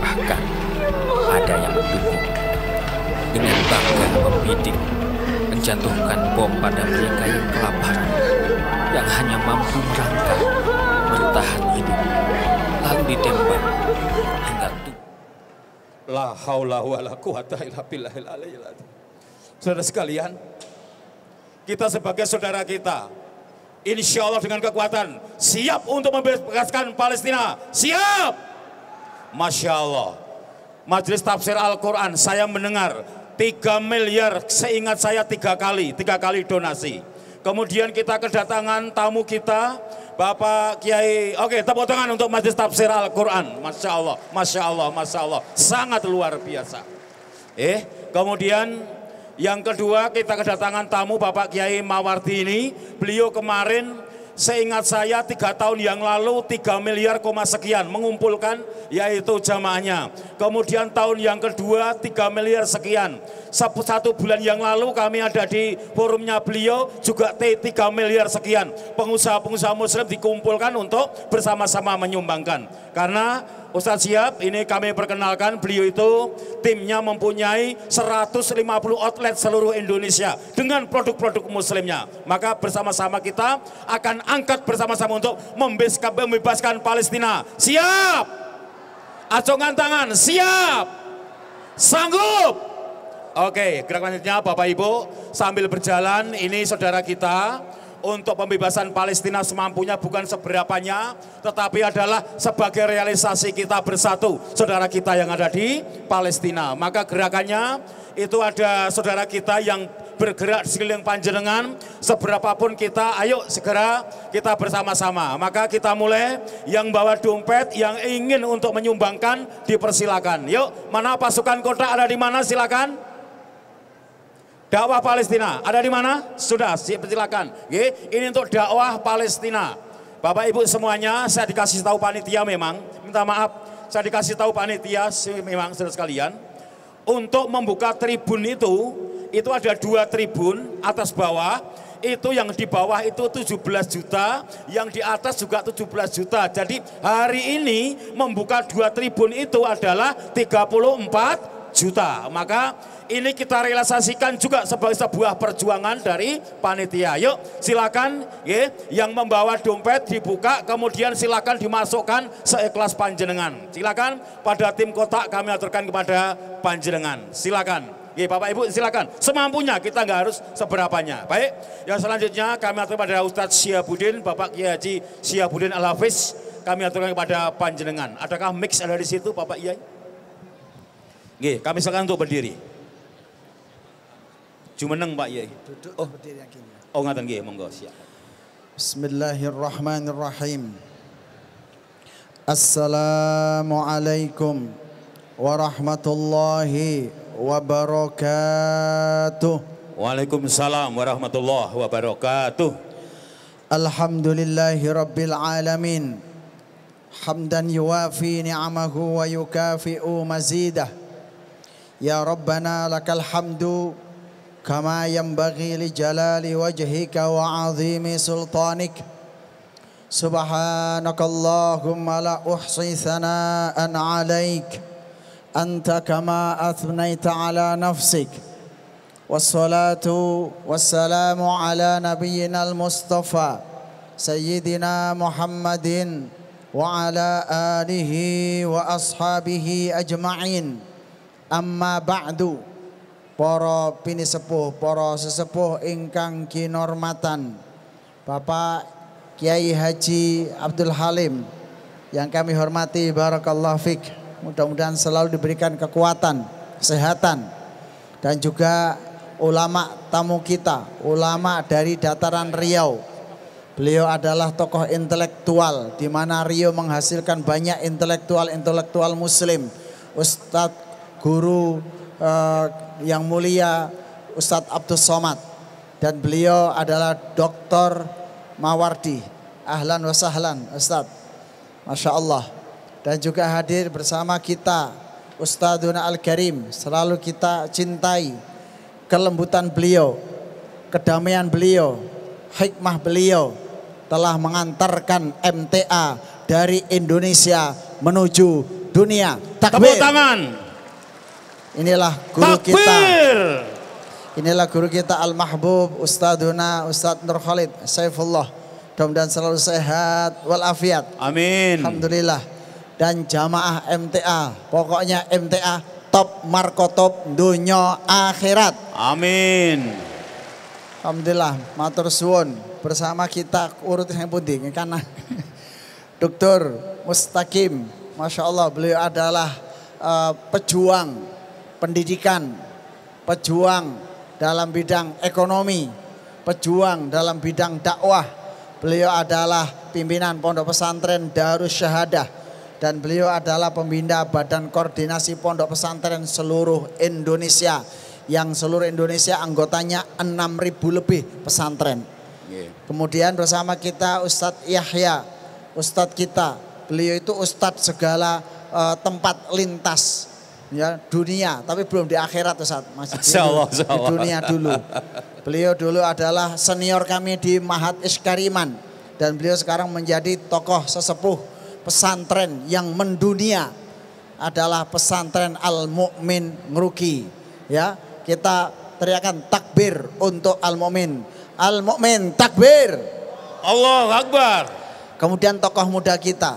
bahkan ada yang mendukung. Dengan bangga membidik, menjatuhkan bom pada mereka yang kelaparan, yang hanya mampu merangkak, bertahan hidup, lalu ditembak hingga tubuh. La haula wala quwata illa billahil aliyyil azim. Saudara sekalian, kita sebagai saudara kita, insya Allah dengan kekuatan siap untuk membebaskan Palestina. Siap. Masya Allah. Majelis Tafsir Al-Quran saya mendengar 3 miliar, seingat saya 3 kali donasi. Kemudian kita kedatangan tamu kita Bapak Kiai. Oke, tepuk tangan untuk Majelis Tafsir Al-Quran. Masya Allah, Masya Allah, Masya Allah, sangat luar biasa. Kemudian yang kedua kita kedatangan tamu Bapak Kiai Mawardi ini. Beliau kemarin seingat saya 3 tahun yang lalu 3 miliar sekian mengumpulkan yaitu jamaahnya. Kemudian tahun yang kedua 3 miliar sekian. 1 bulan yang lalu kami ada di forumnya beliau juga 3 miliar sekian. Pengusaha-pengusaha muslim dikumpulkan untuk bersama-sama menyumbangkan. Karena Ustadz siap, ini kami perkenalkan beliau itu timnya mempunyai 150 outlet seluruh Indonesia dengan produk-produk muslimnya. Maka bersama-sama kita akan angkat bersama-sama untuk membebaskan Palestina. Siap! Acungan tangan, siap! Sanggup! Oke, gerak lanjutnya Bapak Ibu sambil berjalan ini saudara kita. Untuk pembebasan Palestina semampunya bukan seberapanya, tetapi adalah sebagai realisasi kita bersatu, saudara kita yang ada di Palestina. Maka gerakannya itu ada saudara kita yang bergerak di sekeliling panjenengan, seberapapun kita, ayo segera kita bersama-sama. Maka kita mulai, yang bawa dompet, yang ingin untuk menyumbangkan, dipersilakan. Yuk, mana pasukan kotak ada di mana, silakan. Dakwah Palestina, ada di mana? Sudah, silakan. Ini untuk dakwah Palestina. Bapak Ibu semuanya, saya dikasih tahu panitia memang, minta maaf, saya dikasih tahu panitia memang saudara sekalian. Untuk membuka tribun itu ada 2 tribun, atas bawah. Itu yang di bawah itu 17 juta, yang di atas juga 17 juta. Jadi hari ini membuka 2 tribun itu adalah 34 juta. Maka ini kita realisasikan juga sebagai sebuah perjuangan dari panitia. Yuk silakan yang membawa dompet dibuka, kemudian silakan dimasukkan seikhlas panjenengan. Silakan pada tim kotak kami aturkan kepada panjenengan. Silakan. Oke, Bapak Ibu silakan. Semampunya, kita nggak harus seberapanya. Baik, yang selanjutnya kami aturkan kepada Ustadz Syihabuddin, Bapak Kiai Haji Syihabuddin Al-Hafiz. Kami aturkan kepada panjenengan. Adakah mix ada di situ, Bapak Kiai? Oke, kami silakan untuk berdiri. Jumeneng Pak Kiai. Duduk berdiri yang gini. Oh ngaten nggih, monggo siap. Bismillahirrahmanirrahim. Assalamualaikum warahmatullahi wabarakatuh. Waalaikumsalam warahmatullahi wabarakatuh. Alhamdulillahi rabbil alamin. Hamdan yuwafi ni'amahu wa yukafi'u mazidah. Ya Rabbana lakal hamdu kama yanbaghi li jalali wajhika wa 'azimi sultanik. Subhanakallahumma la uhsi thana'an 'alaik anta kama athnaita 'ala nafsik. Wassalatu wassalamu ala nabiyyina al-mustafa sayyidina Muhammadin wa ala alihi wa ashabihi ajma'in. Amma ba'du. Para pinisepuh, para sesepuh ingkang kinurmatan Bapak Kiai Haji Abdul Halim yang kami hormati, barakallahu fik. Mudah-mudahan selalu diberikan kekuatan, kesehatan, dan juga ulama tamu kita, ulama dari dataran Riau. Beliau adalah tokoh intelektual di mana Riau menghasilkan banyak intelektual muslim. Ustadz guru yang mulia Ustadz Abdul Somad, dan beliau adalah Dr. Mawardi. Ahlan wa sahlan Ustadz, Masya Allah. Dan juga hadir bersama kita Ustadzuna Al-Karim. Selalu kita cintai kelembutan beliau, kedamaian beliau, hikmah beliau telah mengantarkan MTA dari Indonesia menuju dunia. Takbir. Tepuk tangan. Inilah guru Takbir. kita. Inilah guru kita Al-Mahbub Ustadzuna Ustadz Nur Khalid Saifullah. Mudah-mudahan selalu sehat walafiat. Amin. Alhamdulillah. Dan jamaah MTA, pokoknya MTA top markotop dunia akhirat. Amin. Alhamdulillah, matur suwun. Bersama kita urut yang pundi karena Dr. Mustaqim, Masya Allah, beliau adalah pejuang pendidikan, pejuang dalam bidang ekonomi, pejuang dalam bidang dakwah. Beliau adalah pimpinan Pondok Pesantren Darus Syahadah, dan beliau adalah pembina Badan Koordinasi Pondok Pesantren seluruh Indonesia, yang seluruh Indonesia anggotanya 6.000 lebih pesantren. Kemudian bersama kita Ustadz Yahya, Ustadz kita, beliau itu Ustadz segala tempat lintas ya dunia, tapi belum di akhirat Ustadz, masih di dunia dulu. Beliau dulu adalah senior kami di Mahat Iskariman, dan beliau sekarang menjadi tokoh sesepuh pesantren yang mendunia, adalah pesantren Al-Mu'min Ngeruki. Ya, kita teriakan takbir untuk Al-Mu'min. Al-Mu'min takbir. Allahu Akbar. Kemudian tokoh muda kita,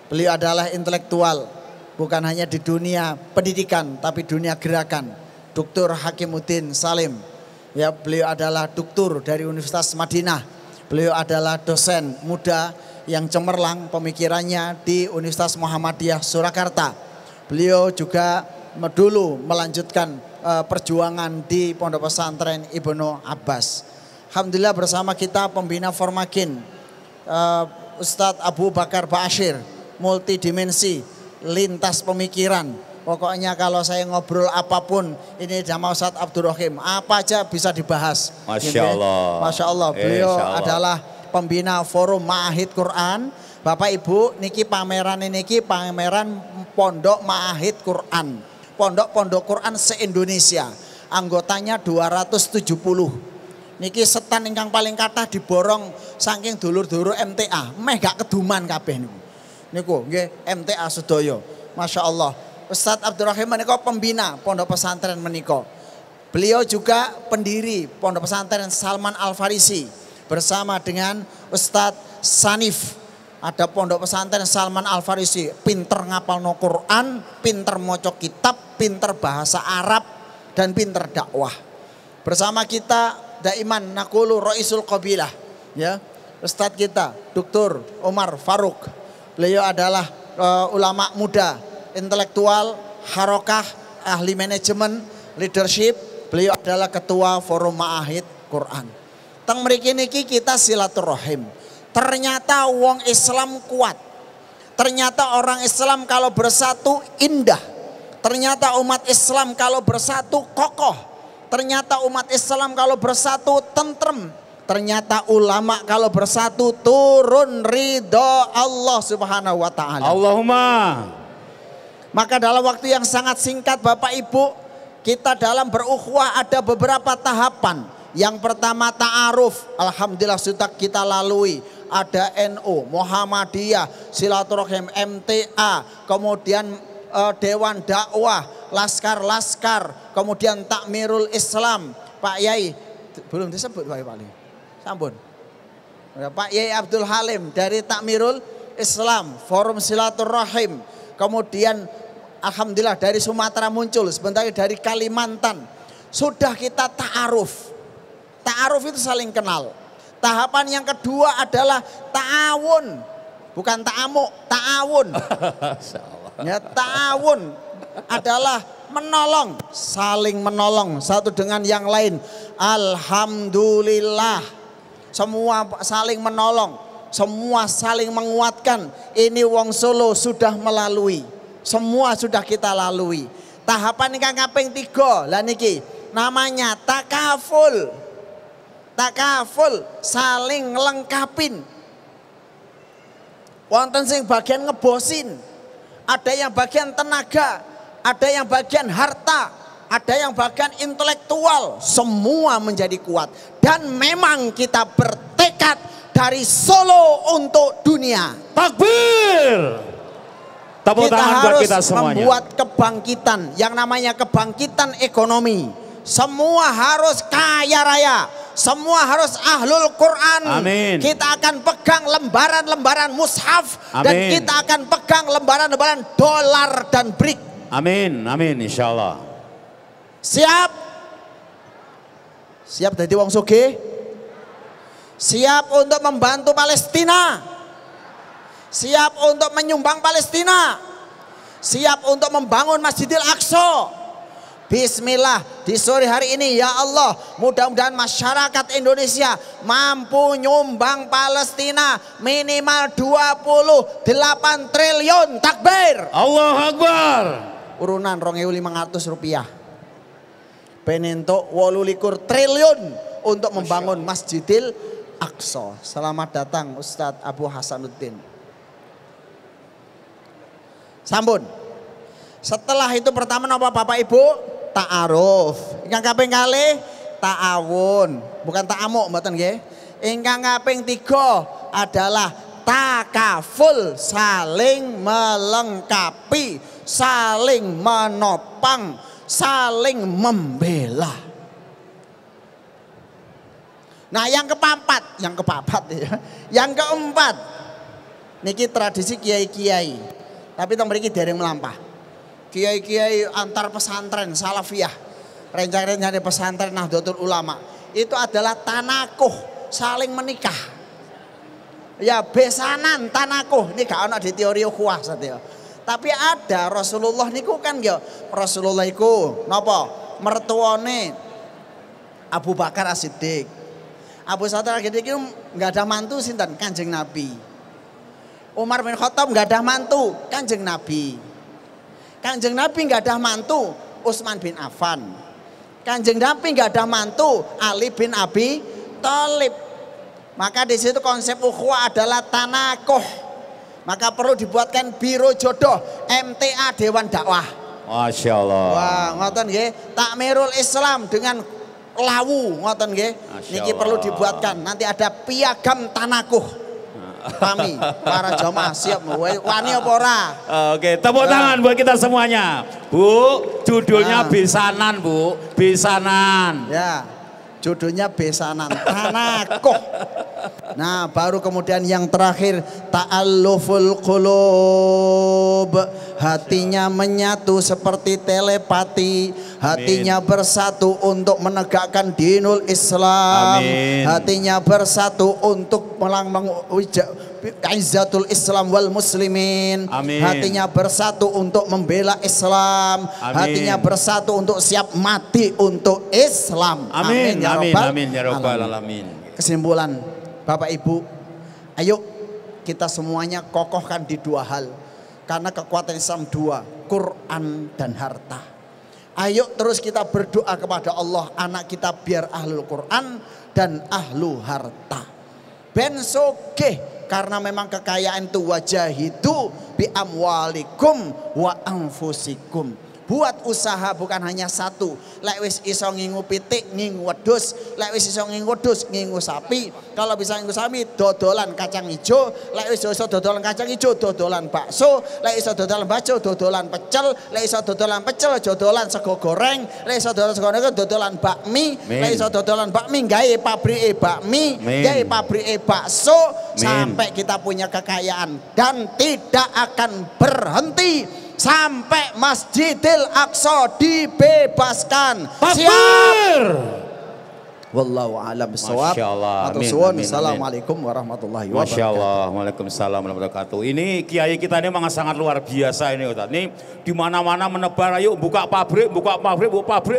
beliau adalah intelektual, bukan hanya di dunia pendidikan tapi dunia gerakan. Dr. Hakimuddin Salim. Ya, beliau adalah doktor dari Universitas Madinah. Beliau adalah dosen muda yang cemerlang pemikirannya di Universitas Muhammadiyah Surakarta. Beliau juga dulu melanjutkan perjuangan di Pondok Pesantren Ibnu Abbas. Alhamdulillah bersama kita pembina Formakin, Ustadz Abu Bakar Ba'asyir, multidimensi, lintas pemikiran. Pokoknya kalau saya ngobrol apapun, ini sama Ustadz Abdurrahim, apa aja bisa dibahas. Masya Allah. Masya Allah, beliau adalah pembina forum Ma'ahid Quran. Bapak Ibu, niki pameran Pondok Ma'ahid Quran. Pondok-pondok Quran se-Indonesia. Anggotanya 270. Niki setan ingkang paling kathah diborong saking dulur-dulur MTA. Meh gak keduman kabeh niku. Niku nggih MTA sedaya. Masya Allah. Ustadz Abdurrahim menika pembina Pondok Pesantren menika. Beliau juga pendiri Pondok Pesantren Salman Al-Farisi bersama dengan Ustadz Sanif. Ada Pondok Pesantren Salman Al-Farisi, pinter ngapalno Quran, pinter maca kitab, pinter bahasa Arab, dan pinter dakwah. Bersama kita daiman nakulu Raisul Qabilah, ya. Ustadz kita Dr. Umar Faruk. Beliau adalah ulama muda, intelektual, harokah, ahli manajemen, leadership. Beliau adalah ketua Forum Ma'ahid Quran. Teng mriki niki kita silaturahim. Ternyata wong Islam kuat. Ternyata orang Islam kalau bersatu indah. Ternyata umat Islam kalau bersatu kokoh. Ternyata umat Islam kalau bersatu tentrem. Ternyata ulama kalau bersatu turun ridho Allah Subhanahu wa taala. Allahumma. Maka dalam waktu yang sangat singkat Bapak Ibu, kita dalam berukhuwah ada beberapa tahapan. Yang pertama ta'aruf, alhamdulillah sudah kita lalui. Ada NU, Muhammadiyah, Silaturahim, MTA, kemudian Dewan Dakwah, Laskar-Laskar, kemudian Takmirul Islam. Pak Yai, belum disebut Pak Yai, sampun. Pak Yai Abdul Halim dari Takmirul Islam, Forum Silaturahim. Kemudian alhamdulillah dari Sumatera muncul, sebentar dari Kalimantan. Sudah kita ta'aruf. Ta'aruf itu saling kenal. Tahapan yang kedua adalah ta'awun. Bukan ta'amuk, ta'awun. Ya, ta'awun adalah menolong, saling menolong satu dengan yang lain. Alhamdulillah. Semua saling menolong, semua saling menguatkan. Ini wong Solo sudah melalui. Semua sudah kita lalui. Tahapan ingkang kaping 3 lah niki namanya takaful. Takaful, saling ngelengkapin. Wonten sing bagian ngebosin, ada yang bagian tenaga, ada yang bagian harta, ada yang bagian intelektual. Semua menjadi kuat. Dan memang kita bertekad dari Solo untuk dunia. Takbir. Tepuk tangan buat kita semuanya. Membuat kebangkitan, yang namanya kebangkitan ekonomi. Semua harus kaya raya. Semua harus ahlul Quran. Amin. Kita akan pegang lembaran-lembaran mushaf. Amin. Dan kita akan pegang lembaran-lembaran dolar dan brik. Amin, amin insya Allah. Siap? Siap jadi wong sugih? Siap untuk membantu Palestina? Siap untuk menyumbang Palestina? Siap untuk membangun Masjidil Aqsa? Bismillah, di sore hari ini ya Allah, mudah-mudahan masyarakat Indonesia mampu nyumbang Palestina minimal 28 triliun. Takbir. Allahu Akbar. Urunan 2.500 rupiah. Penentuk 28 triliun untuk membangun Masjidil Aqsa. Selamat datang Ustadz Abu Hasanuddin. Sambun. Setelah itu pertama napa Bapak Ibu? Ta'aruf. Ingkang kaping kalih ta'awun, bukan ta'amuk mboten nggih. Ingkang kaping 3 adalah takaful, saling melengkapi, saling menopang, saling membela. Nah, yang keempat ya. Yang keempat niki tradisi kiai-kiai. Tapi teng mriki dereng melampah. Kiai-kiai antar pesantren salafiyah, rencana pesantren Nahdlatul Ulama itu adalah tanakuh, saling menikah. Ya besanan tanakuh, ini gak ada di teori ukhuwah saja. Tapi ada Rasulullah niku kan ya, Rasulullah iku napa? Mertuane Abu Bakar As-Siddiq. Abu Bakar As-Siddiq itu enggak ada mantu sinten? Kanjeng Nabi. Umar bin Khattab enggak ada mantu, Kanjeng Nabi. Kanjeng Nabi nggak ada mantu, Utsman bin Affan. Kanjeng Nabi nggak ada mantu, Ali bin Abi Thalib. Maka di situ konsep ukhuwah adalah tanakuh. Maka perlu dibuatkan biro jodoh, MTA Dewan Dakwah. Masya Allah. Wah, ngoten nggih. Takmirul Islam dengan lawu, ngoten nggih. Niki perlu dibuatkan. Nanti ada piagam tanakuh. Kami para jamaah siap wani apa ora? Oke, tepuk tangan buat kita semuanya. Bu, judulnya besanan, Bu. Besanan. Ya. Judulnya besanan, tanakuh. Nah, baru kemudian yang terakhir ta'alluful qulub. hatinya menyatu seperti telepati, hatinya bersatu untuk menegakkan dinul Islam, hatinya bersatu untuk Izzatul Islam wal muslimin. Hatinya bersatu untuk membela Islam. Hatinya bersatu untuk siap mati untuk Islam. Amin. Amin Ya Rabbal Alamin. Kesimpulan Bapak Ibu, ayo kita semuanya kokohkan di dua hal. Karena kekuatan Islam dua, Quran dan harta. Ayo terus kita berdoa kepada Allah, anak kita biar ahlul Quran dan ahlu harta. Ben sogeh. Karena memang kekayaan itu wajahidu bi amwalikum wa anfusikum. Buat usaha bukan hanya satu. Lek wis iso ngingu pitik, ngingu wedhus. Lek wis iso ngingu wedhus, ngingu sapi. Kalau bisa ngingu sapi, dodolan kacang hijau. Lek wis iso dodolan kacang hijau, dodolan bakso. Lek iso dodolan bakso, dodolan pecel. Lek iso dodolan pecel, dodolan sego goreng. Lek iso dodolan sego goreng, dodolan bakmi. Lek iso dodolan bakmi, gawe pabrike bakmi, gawe pabrike bakso. Sampai kita punya kekayaan dan tidak akan berhenti sampai Masjidil Aqsa dibebaskan. Takbir. Wallahu a'lam bishawab. Assalamualaikum warahmatullahi wabarakatuh. Masya Allah, waalaikumsalam warahmatullahi wabarakatuh. Ini kiai kita ini memang sangat luar biasa ini Ustaz. Ini di mana-mana menebar, ayo buka pabrik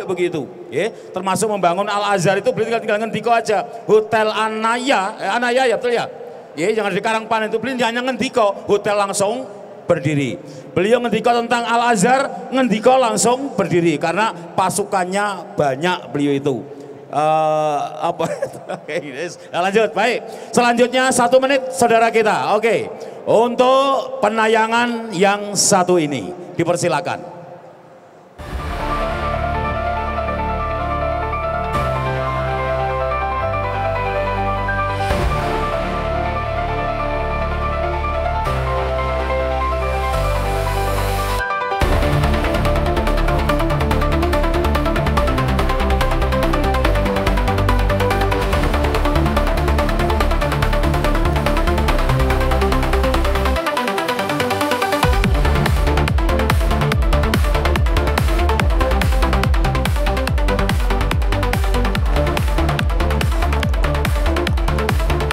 begitu. Ya, termasuk membangun Al Azhar itu beli tinggal ngendiko aja. Hotel Anaya ya betul ya. Ya, jangan di Karangpan itu beli hanya ngendiko, hotel langsung berdiri. Beliau ngendiko tentang Al Azhar, ngendiko langsung berdiri karena pasukannya banyak beliau itu. Lanjut, baik. Selanjutnya 1 menit saudara kita. Oke. Untuk penayangan yang satu ini dipersilakan.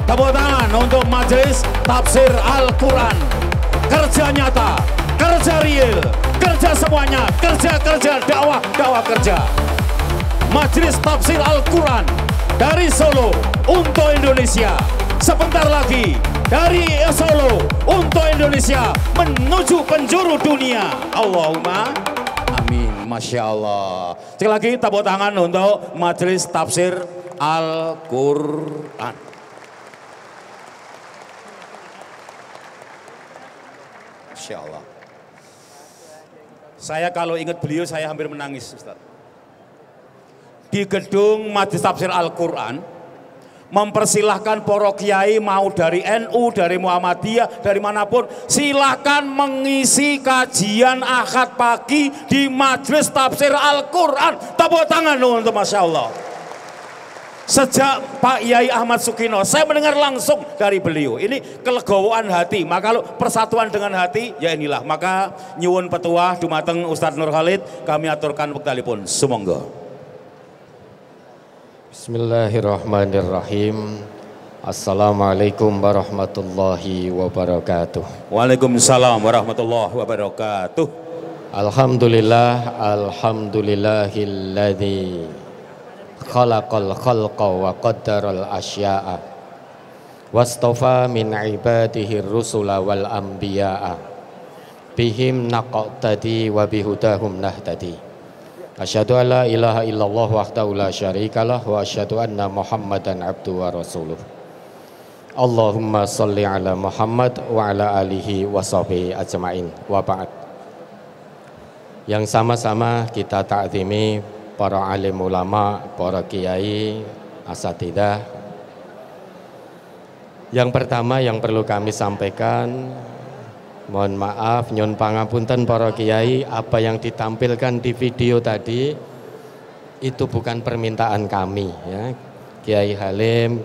Tepuk tangan untuk Majelis Tafsir Al-Quran. Kerja nyata, kerja real, kerja semuanya, kerja dakwah kerja. Majelis Tafsir Al-Quran dari Solo untuk Indonesia. Sebentar lagi dari Solo untuk Indonesia menuju penjuru dunia. Allahumma amin. Masya Allah. Sekali lagi tepuk tangan untuk Majelis Tafsir Al-Quran. Masya Allah. Saya kalau ingat beliau saya hampir menangis Ustaz. Di gedung Majelis Tafsir Al-Quran mempersilahkan para kiai mau dari NU, dari Muhammadiyah, dari manapun silahkan mengisi kajian Ahad pagi di Majelis Tafsir Al-Quran. Tepuk tangan untuk Masya Allah. Sejak Pak Yai Ahmad Sukino, saya mendengar langsung dari beliau. Ini kelegawaan hati. Maka kalau persatuan dengan hati, ya inilah. Maka nyuwun petuah dumateng Ustadz Nur Khalid, kami aturkan wektalipun. Sumangga. Bismillahirrahmanirrahim. Assalamualaikum warahmatullahi wabarakatuh. Waalaikumsalam warahmatullahi wabarakatuh. Alhamdulillah, alhamdulillahilladzi khalaqal khalqa wa qaddaral asya'a wastafa min ibadihi rusula wal anbiya'a bihim naqtadi wa bihudahum nahtadi. Asyhadu an la ilaha illallah wahdahu la syarikalah wa asyhadu anna Muhammadan abduhu wa rasuluh. Allahumma shalli ala Muhammad wa ala alihi wa sahbihi ajmain. Wa ba'd. Yang sama-sama kita ta'zimi para alim ulama, para kiai, asatidah. Yang pertama yang perlu kami sampaikan, mohon maaf, nyun pangapunten para kiai, apa yang ditampilkan di video tadi itu bukan permintaan kami ya. Kiai Halim,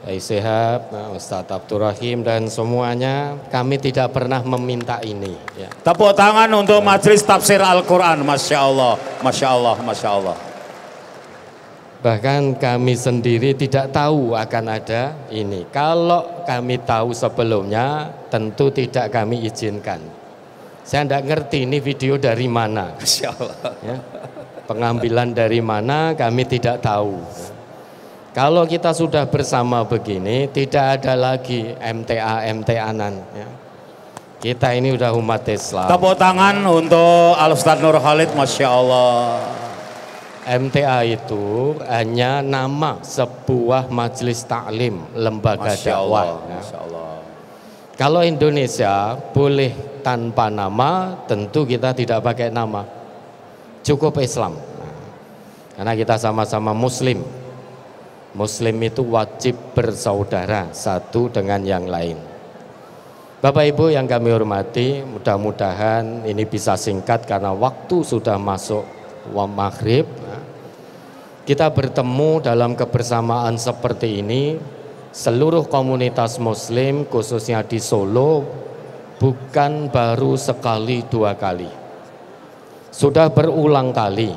Syihab, Ustadz Abdul Rahim dan semuanya, kami tidak pernah meminta ini. Ya. Tepuk tangan untuk majelis tafsir Al-Quran, Masya Allah, Masya Allah, Masya Allah. Bahkan kami sendiri tidak tahu akan ada ini. Kalau kami tahu sebelumnya, tentu tidak kami izinkan. Saya tidak ngerti ini video dari mana. Masya Allah. Ya. Pengambilan dari mana kami tidak tahu. Kalau kita sudah bersama begini, tidak ada lagi MTA-MTA-an. Ya. Kita ini udah umat Islam. Tepuk tangan untuk Al-Ustadz Nur Khalid, Masya Allah. MTA itu hanya nama sebuah majelis taklim, lembaga dakwah. Ya. Masya Allah. Kalau Indonesia boleh tanpa nama, tentu kita tidak pakai nama. Cukup Islam. Nah, karena kita sama-sama Muslim. Muslim itu wajib bersaudara satu dengan yang lain. Bapak Ibu yang kami hormati, mudah-mudahan ini bisa singkat karena waktu sudah masuk maghrib. Kita bertemu dalam kebersamaan seperti ini, seluruh komunitas Muslim khususnya di Solo, bukan baru sekali dua kali. Sudah berulang kali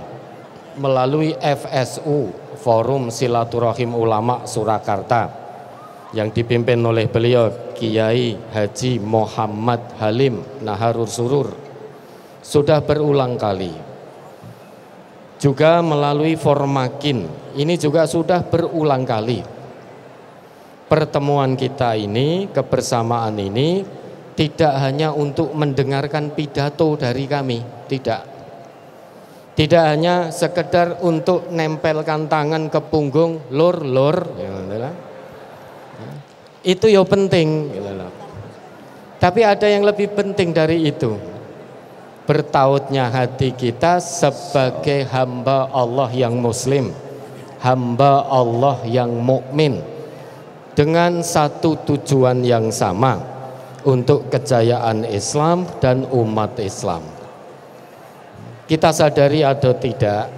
melalui FSU, Forum Silaturahim Ulama Surakarta, yang dipimpin oleh beliau Kiai Haji Muhammad Halim Naharur Surur, sudah berulang kali. Juga melalui Formakin, ini juga sudah berulang kali. Pertemuan kita ini, kebersamaan ini tidak hanya untuk mendengarkan pidato dari kami, tidak. Tidak hanya sekedar untuk nempelkan tangan ke punggung, lur, itu ya penting. Tapi ada yang lebih penting dari itu. Bertautnya hati kita sebagai hamba Allah yang Muslim, hamba Allah yang mukmin, dengan satu tujuan yang sama, untuk kejayaan Islam dan umat Islam. Kita sadari atau tidak,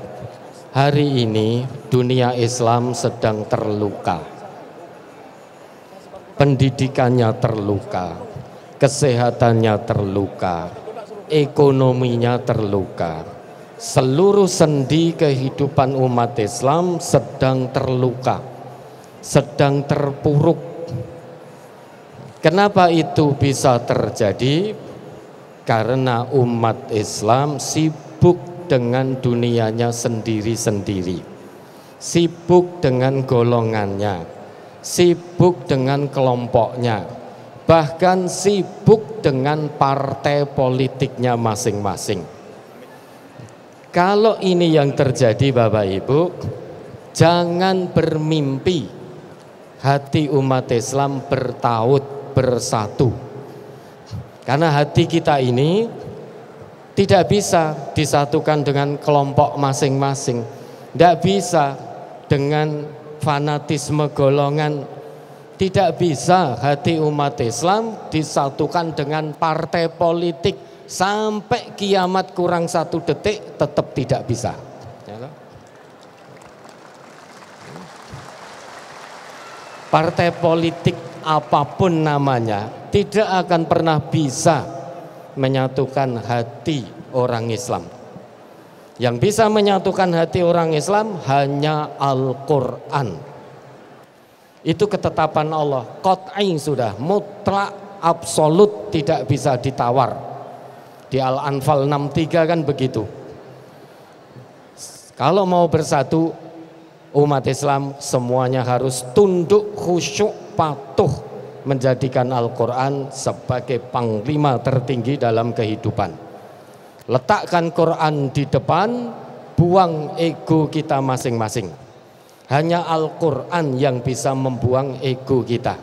hari ini dunia Islam sedang terluka. Pendidikannya terluka, kesehatannya terluka, ekonominya terluka. Seluruh sendi kehidupan umat Islam sedang terluka, sedang terpuruk. Kenapa itu bisa terjadi? Karena umat Islam sibuk dengan dunianya sendiri-sendiri, sibuk dengan golongannya, sibuk dengan kelompoknya, bahkan sibuk dengan partai politiknya masing-masing. Kalau ini yang terjadi Bapak Ibu, jangan bermimpi hati umat Islam bertaut bersatu. Karena hati kita ini tidak bisa disatukan dengan kelompok masing-masing, tidak bisa dengan fanatisme golongan, tidak bisa hati umat Islam disatukan dengan partai politik. Sampai kiamat kurang 1 detik tetap tidak bisa. Partai politik apapun namanya tidak akan pernah bisa menyatukan hati orang Islam. Yang bisa menyatukan hati orang Islam hanya Al-Quran. Itu ketetapan Allah, qat'i sudah, mutlak, absolut, tidak bisa ditawar. Di Al-Anfal 63 kan begitu. Kalau mau bersatu umat Islam semuanya harus tunduk, khusyuk, patuh, menjadikan Al-Quran sebagai panglima tertinggi dalam kehidupan. Letakkan Quran di depan, buang ego kita masing-masing. Hanya Al-Quran yang bisa membuang ego kita.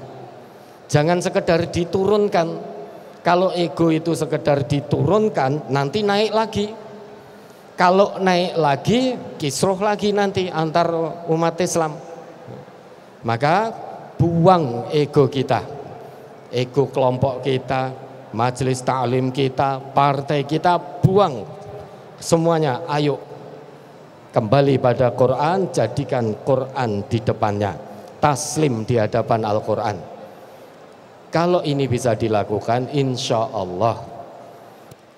Jangan sekedar diturunkan. Kalau ego itu sekedar diturunkan, nanti naik lagi. Kalau naik lagi, kisruh lagi nanti antar umat Islam. Maka buang ego kita, ego kelompok kita, majelis taklim kita, partai kita, buang semuanya. Ayo kembali pada Quran, jadikan Quran di depannya. taslim di hadapan Al-Quran. Kalau ini bisa dilakukan, insya Allah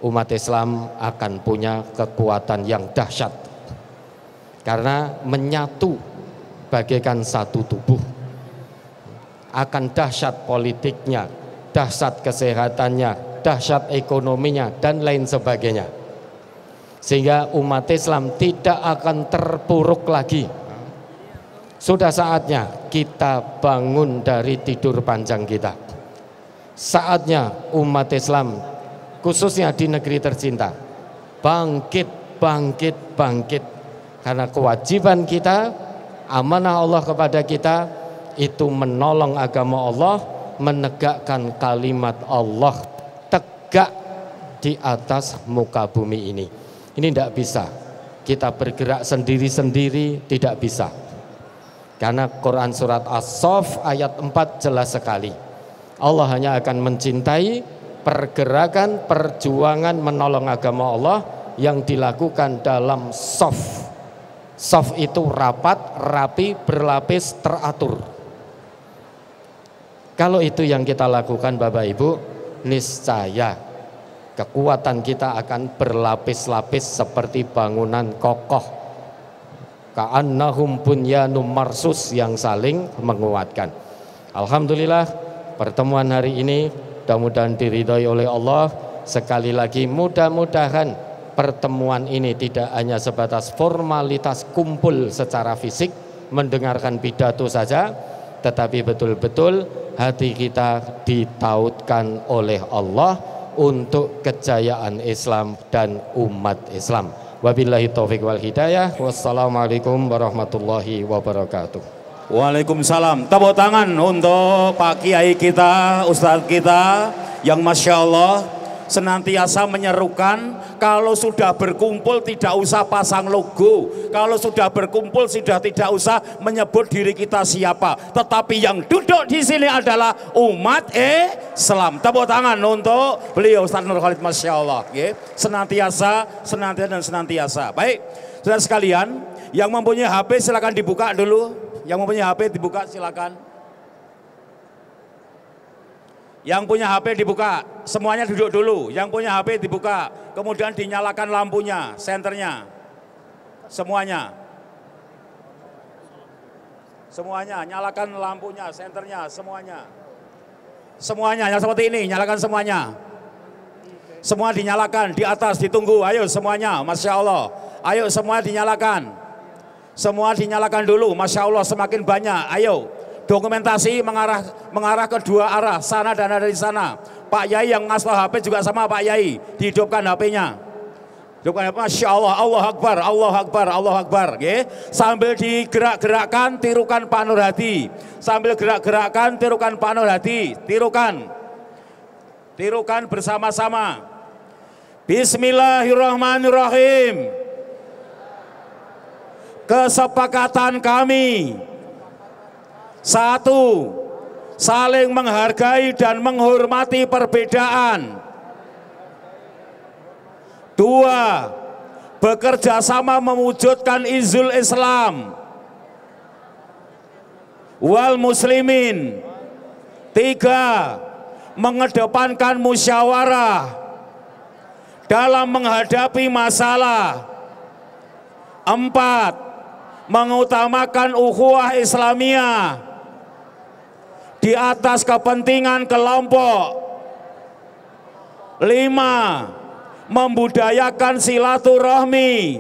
umat Islam akan punya kekuatan yang dahsyat. Karena menyatu bagaikan satu tubuh. Akan dahsyat politiknya, dahsyat kesehatannya, dahsyat ekonominya, dan lain sebagainya. Sehingga umat Islam tidak akan terpuruk lagi. Sudah saatnya kita bangun dari tidur panjang kita. Saatnya umat Islam, khususnya di negeri tercinta, bangkit, bangkit, bangkit. Karena kewajiban kita, amanah Allah kepada kita, itu menolong agama Allah, menegakkan kalimat Allah tegak di atas muka bumi ini. Ini tidak bisa kita bergerak sendiri-sendiri, tidak bisa. Karena Quran surat As-Saff ayat 4 jelas sekali. Allah hanya akan mencintai pergerakan, perjuangan menolong agama Allah yang dilakukan dalam soft. Soft itu rapat, rapi, berlapis, teratur. Kalau itu yang kita lakukan Bapak Ibu, niscaya kekuatan kita akan berlapis-lapis seperti bangunan kokoh. Ka'annahum bunyanum marsus yang saling menguatkan. Alhamdulillah pertemuan hari ini mudah-mudahan diridhoi oleh Allah. Sekali lagi mudah-mudahan pertemuan ini tidak hanya sebatas formalitas kumpul secara fisik, mendengarkan pidato saja, tetapi betul-betul hati kita ditautkan oleh Allah untuk kejayaan Islam dan umat Islam. Wabillahi taufiq wal hidayah. Wassalamualaikum warahmatullahi wabarakatuh. Waalaikumsalam. Tepuk tangan untuk Pak Kiai kita, Ustadz kita yang Masya Allah senantiasa menyerukan, kalau sudah berkumpul tidak usah pasang logo, kalau sudah berkumpul sudah tidak usah menyebut diri kita siapa, tetapi yang duduk di sini adalah umat Islam. Tepuk tangan untuk beliau Ustaz Nur Khalid, Masya Allah, senantiasa dan senantiasa. Baik, saudara sekalian, yang mempunyai HP silakan dibuka dulu, yang mempunyai HP dibuka silakan. Yang punya HP dibuka, semuanya duduk dulu. Yang punya HP dibuka, kemudian dinyalakan lampunya, senternya, semuanya. Semuanya, nyalakan lampunya, senternya, semuanya. Semuanya, yang seperti ini, nyalakan semuanya. Semua dinyalakan, di atas ditunggu, ayo semuanya, Masya Allah. Ayo semua dinyalakan. Semua dinyalakan dulu, Masya Allah semakin banyak, ayo. Dokumentasi mengarah ke dua arah, sana dan dari sana. Pak Yai yang ngasih HP juga sama Pak Yai, dihidupkan HP-nya. Hidupkan, Masya Allah, Allah Akbar, Allah Akbar, Allah Akbar. Sambil digerak-gerakkan, tirukan Pak Nur Hadi. Sambil gerak-gerakkan, tirukan Pak Nur Hadi. Tirukan. Tirukan bersama-sama. Bismillahirrahmanirrahim. Kesepakatan kami. 1. Saling menghargai dan menghormati perbedaan. 2. Bekerja sama mewujudkan izul Islam wal muslimin. 3. Mengedepankan musyawarah dalam menghadapi masalah. 4. Mengutamakan ukhuwah Islamiyah di atas kepentingan kelompok. 5. Membudayakan silaturahmi,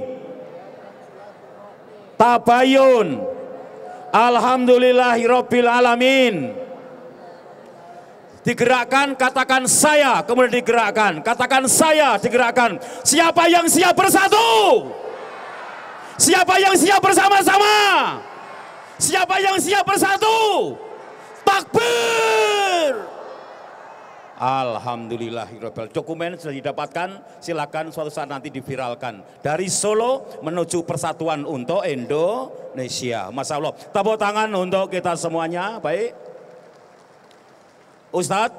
tabayun. Alhamdulillahirabbil alamin. Digerakkan, katakan saya, kemudian digerakkan, katakan saya, digerakkan. Siapa yang siap bersatu? Siapa yang siap bersama-sama? Siapa yang siap bersatu? Takbir. Alhamdulillahirabbil. Dokumen sudah didapatkan, silakan suatu saat nanti diviralkan. Dari Solo menuju Persatuan untuk Indonesia. Masya Allah. Tepuk tangan untuk kita semuanya. Baik. Ustadz.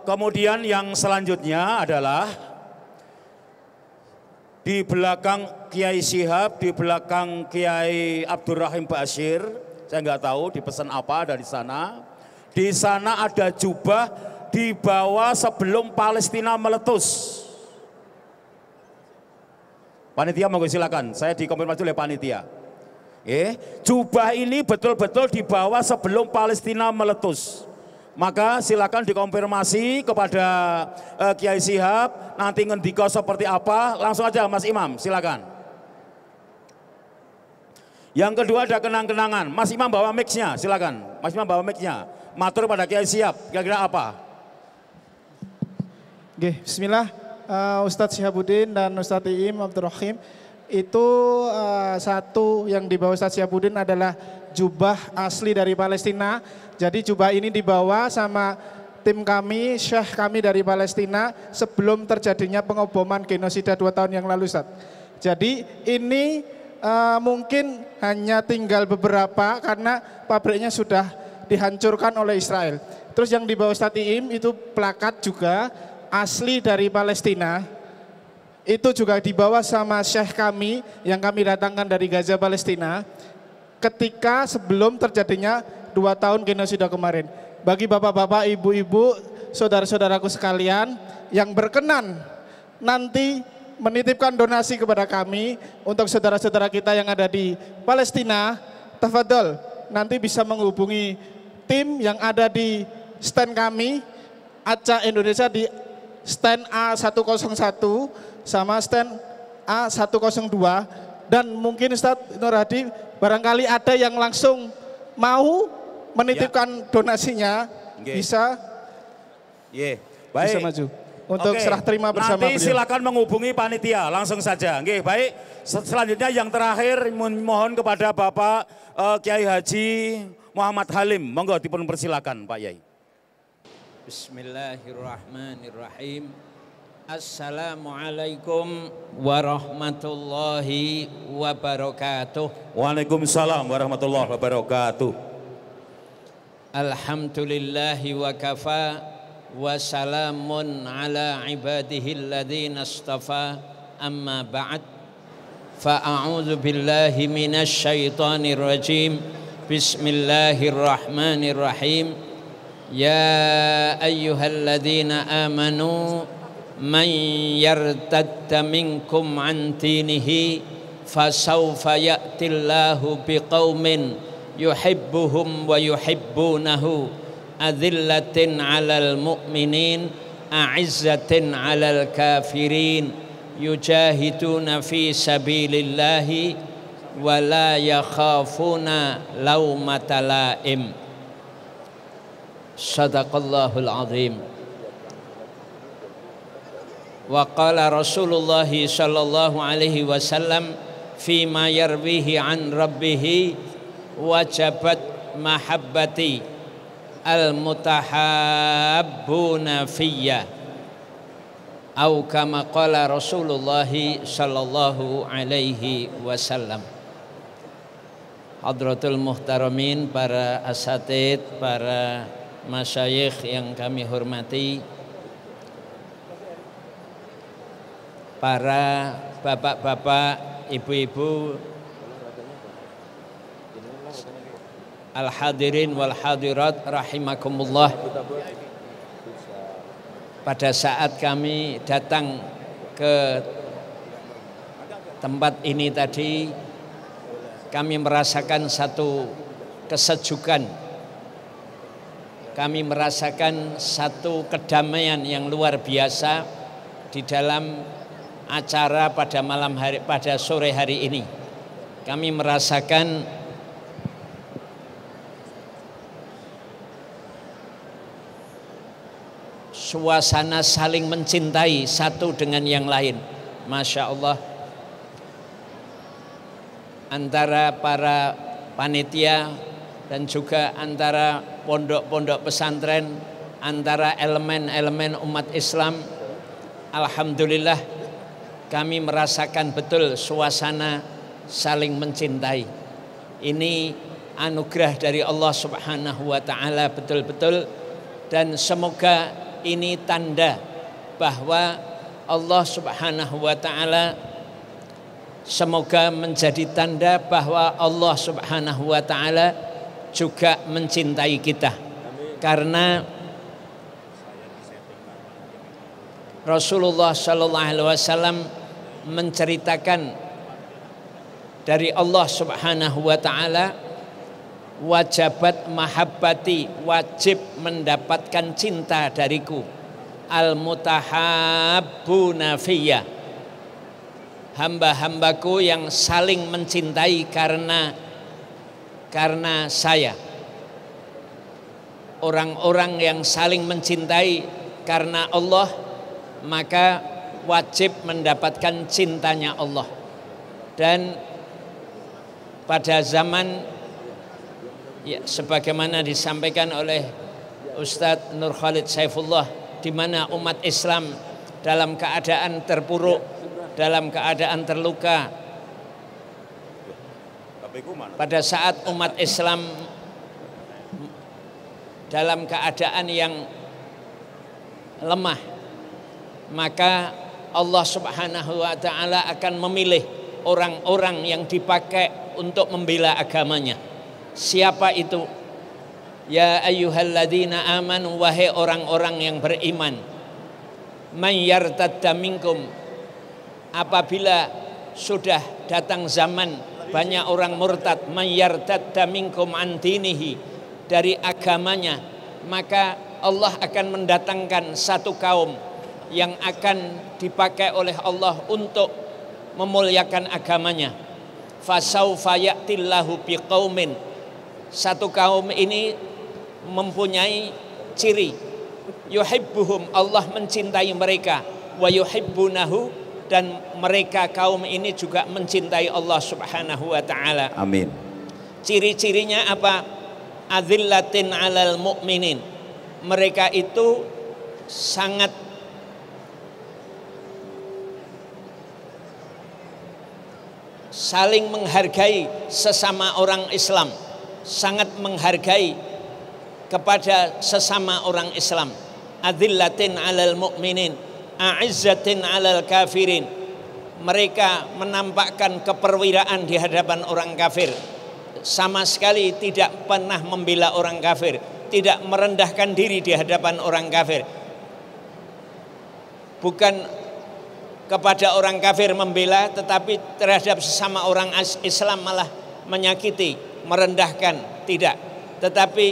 Kemudian yang selanjutnya adalah di belakang Kiai Syihab, di belakang Kiai Abdurrahim Bashir. Saya nggak tahu dipesan apa dari sana. Di sana ada jubah dibawa sebelum Palestina meletus. Panitia monggo silakan, saya dikonfirmasi oleh panitia. Jubah ini betul-betul dibawa sebelum Palestina meletus. Maka silakan dikonfirmasi kepada Kiai Syihab, nanti ngendika seperti apa, langsung aja Mas Imam, silakan. Yang kedua ada kenang-kenangan, Mas Imam bawa mic-nya, silakan. Mas Imam bawa mic-nya, matur pada Kiai Syihab, kira-kira apa? Oke, bismillah, Ustadz Syihabuddin dan Ustadz Iim Abdurrahim. Itu satu yang dibawa Ustadz Syihabuddin adalah jubah asli dari Palestina. Jadi jubah ini dibawa sama tim kami, syekh kami dari Palestina sebelum terjadinya pengoboman genosida 2 tahun yang lalu, Ustadz. Jadi ini mungkin hanya tinggal beberapa karena pabriknya sudah dihancurkan oleh Israel. Terus yang dibawa Ustadz Iim itu plakat juga asli dari Palestina. Itu juga dibawa sama syekh kami yang kami datangkan dari Gaza, Palestina. Ketika sebelum terjadinya 2 tahun genosida kemarin. Bagi bapak-bapak, ibu-ibu, saudara-saudaraku sekalian yang berkenan nanti menitipkan donasi kepada kami untuk saudara-saudara kita yang ada di Palestina, tafadhol nanti bisa menghubungi tim yang ada di stand kami, ACA Indonesia di stand A101 sama stand A102, dan mungkin Ustadz Nur Hadi barangkali ada yang langsung mau menitipkan donasinya, bisa baik. Bisa maju untuk serah terima bersama nanti beliau. silakan menghubungi panitia langsung saja. Nggih, baik. Selanjutnya yang terakhir mohon kepada Bapak Kiai Haji Muhammad Halim, monggo dipun persilakan Pak Yai. Bismillahirrahmanirrahim. Assalamualaikum warahmatullahi wabarakatuh. Waalaikumsalam warahmatullahi wabarakatuh. Alhamdulillahi wa kafa wa salamun ala ibadihi alladhina astafa, amma ba'd. Fa'a'udzu billahi minasy syaithanir rajim. Bismillahirrahmanirrahim. Ya ayyuhalladzina amanu man yartadda minkum an dinihi fasawfa ya'tillahu biqaumin yuhibbuhum wa yuhibbunahu adzillatin 'alal mu'minin a'izzatin 'alal kafirin yujahiduna fi sabilillahi wa la yakhafuna laumata laim. Sadaqallahul azim. Wa qala Rasulullah sallallahu alaihi wasallam fima yarwihi an rabbih wajabat mahabbati al-mutahabbuna fiyya, au kama qala Rasulullah sallallahu alaihi wasallam. Hadratul muhtaramin, para asatid, para masyayikh yang kami hormati, para bapak-bapak, ibu-ibu, al-hadirin wal hadirat rahimakumullah. Pada saat kami datang ke tempat ini tadi, kami merasakan satu kesejukan. Kami merasakan satu kedamaian yang luar biasa di dalam acara pada malam hari, pada sore hari ini. Kami merasakan suasana saling mencintai satu dengan yang lain. Masya Allah. Antara para panitia dan juga antara pondok-pondok pesantren, antara elemen-elemen umat Islam. Alhamdulillah kami merasakan betul suasana saling mencintai. Ini anugerah dari Allah Subhanahu wa taala betul-betul, dan semoga ini tanda bahwa Allah Subhanahu wa taala Semoga menjadi tanda bahwa Allah Subhanahu wa taala juga mencintai kita. Karena Rasulullah sallallahu alaihi wasallam menceritakan dari Allah Subhanahu wa taala, wajabat mahabbati, wajib mendapatkan cinta dariku, al mutahabbuna fiyya, hamba-hambaku yang saling mencintai karena saya. Orang-orang yang saling mencintai karena Allah, maka wajib mendapatkan cintanya Allah. Dan pada zaman, ya, sebagaimana disampaikan oleh Ustadz Nur Khalid Saifullah, di mana umat Islam dalam keadaan terpuruk, dalam keadaan terluka. Pada saat umat Islam dalam keadaan yang lemah, maka Allah Subhanahu wa taala akan memilih orang-orang yang dipakai untuk membela agamanya. Siapa itu? Ya ayyuhalladzina amanu, wahai orang-orang yang beriman, man yartadda minkum, apabila sudah datang zaman banyak orang murtad, man yartadda minkum an dinihi, dari agamanya, maka Allah akan mendatangkan satu kaum yang akan dipakai oleh Allah untuk memuliakan agamanya. Fasaufa ya'tillahu biqaumin, satu kaum ini mempunyai ciri, yuhibbuhum, Allah mencintai mereka, wa yuhibbunahu, dan mereka kaum ini juga mencintai Allah Subhanahu wa taala. Amin. Ciri-cirinya apa? Adzillatin 'alal mu'minin. Mereka itu sangat saling menghargai sesama orang Islam, sangat menghargai kepada sesama orang Islam. Adzillatin 'alal mu'minin, a'izzatin 'alal kafirin. Mereka menampakkan keperwiraan di hadapan orang kafir. Sama sekali tidak pernah membela orang kafir, tidak merendahkan diri di hadapan orang kafir. Bukan kepada orang kafir membela, tetapi terhadap sesama orang Islam malah menyakiti, merendahkan, tidak. Tetapi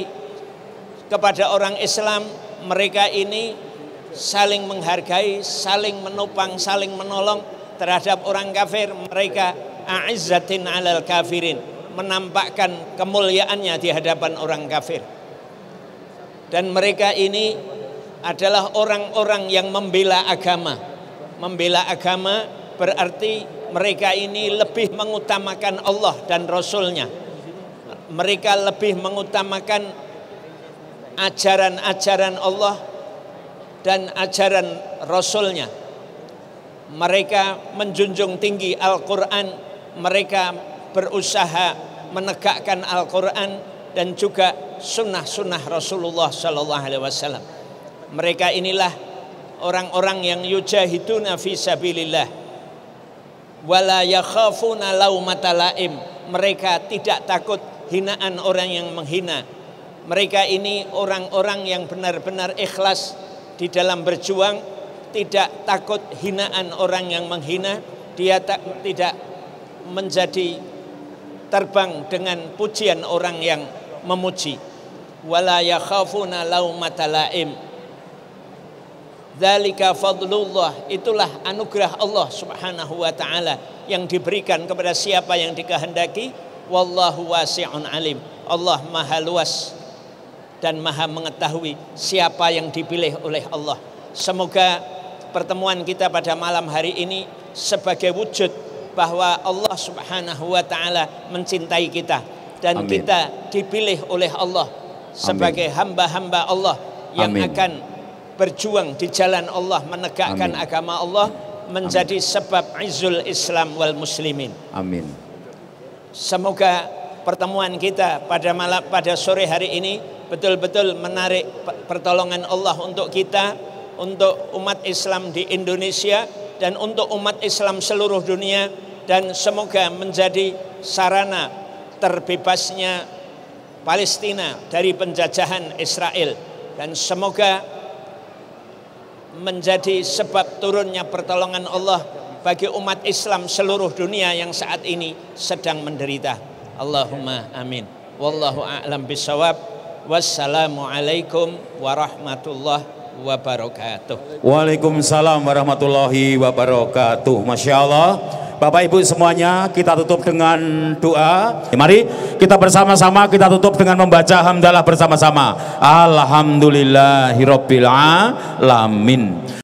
kepada orang Islam, mereka ini saling menghargai, saling menopang, saling menolong. Terhadap orang kafir, mereka a'izzatin 'alal kafirin, menampakkan kemuliaannya di hadapan orang kafir. Dan mereka ini adalah orang-orang yang membela agama. Membela agama berarti mereka ini lebih mengutamakan Allah dan Rasulnya. Mereka lebih mengutamakan ajaran-ajaran Allah dan ajaran Rasulnya. Mereka menjunjung tinggi Al-Quran. Mereka berusaha menegakkan Al-Quran dan juga sunnah-sunnah Rasulullah Sallallahu Alaihi Wasallam. Mereka inilah orang-orang yang yujahiduna fi sabilillah wala yakhafuna laumata laim. Mereka tidak takut hinaan orang yang menghina. Mereka ini orang-orang yang benar-benar ikhlas di dalam berjuang, tidak takut hinaan orang yang menghina. Dia tidak menjadi terbang dengan pujian orang yang memuji. Wala yakhafuna laumata laim. Dzalika fadlullah, itulah anugerah Allah Subhanahu wa taala yang diberikan kepada siapa yang dikehendaki. Wallahu wasi'un alim. Allah Maha luas dan Maha mengetahui siapa yang dipilih oleh Allah. Semoga pertemuan kita pada malam hari ini sebagai wujud bahwa Allah Subhanahu wa taala mencintai kita dan Amin. Kita dipilih oleh Allah sebagai hamba-hamba Allah yang Amin. Akan berjuang di jalan Allah, menegakkan Amin. Agama Allah, menjadi Amin. Sebab izzul Islam wal muslimin. Amin. Semoga pertemuan kita pada sore hari ini betul-betul menarik pertolongan Allah untuk kita, untuk umat Islam di Indonesia dan untuk umat Islam seluruh dunia, dan semoga menjadi sarana terbebasnya Palestina dari penjajahan Israel, dan semoga menjadi sebab turunnya pertolongan Allah bagi umat Islam seluruh dunia yang saat ini sedang menderita. Allahumma amin. Wallahu a'lam bishawab. Wassalamualaikum warahmatullahi wabarakatuh. Waalaikumsalam warahmatullahi wabarakatuh. Masya Allah. Bapak Ibu semuanya, kita tutup dengan doa. Mari kita bersama-sama kita tutup dengan membaca hamdalah bersama-sama. Alhamdulillahirabbil alamin.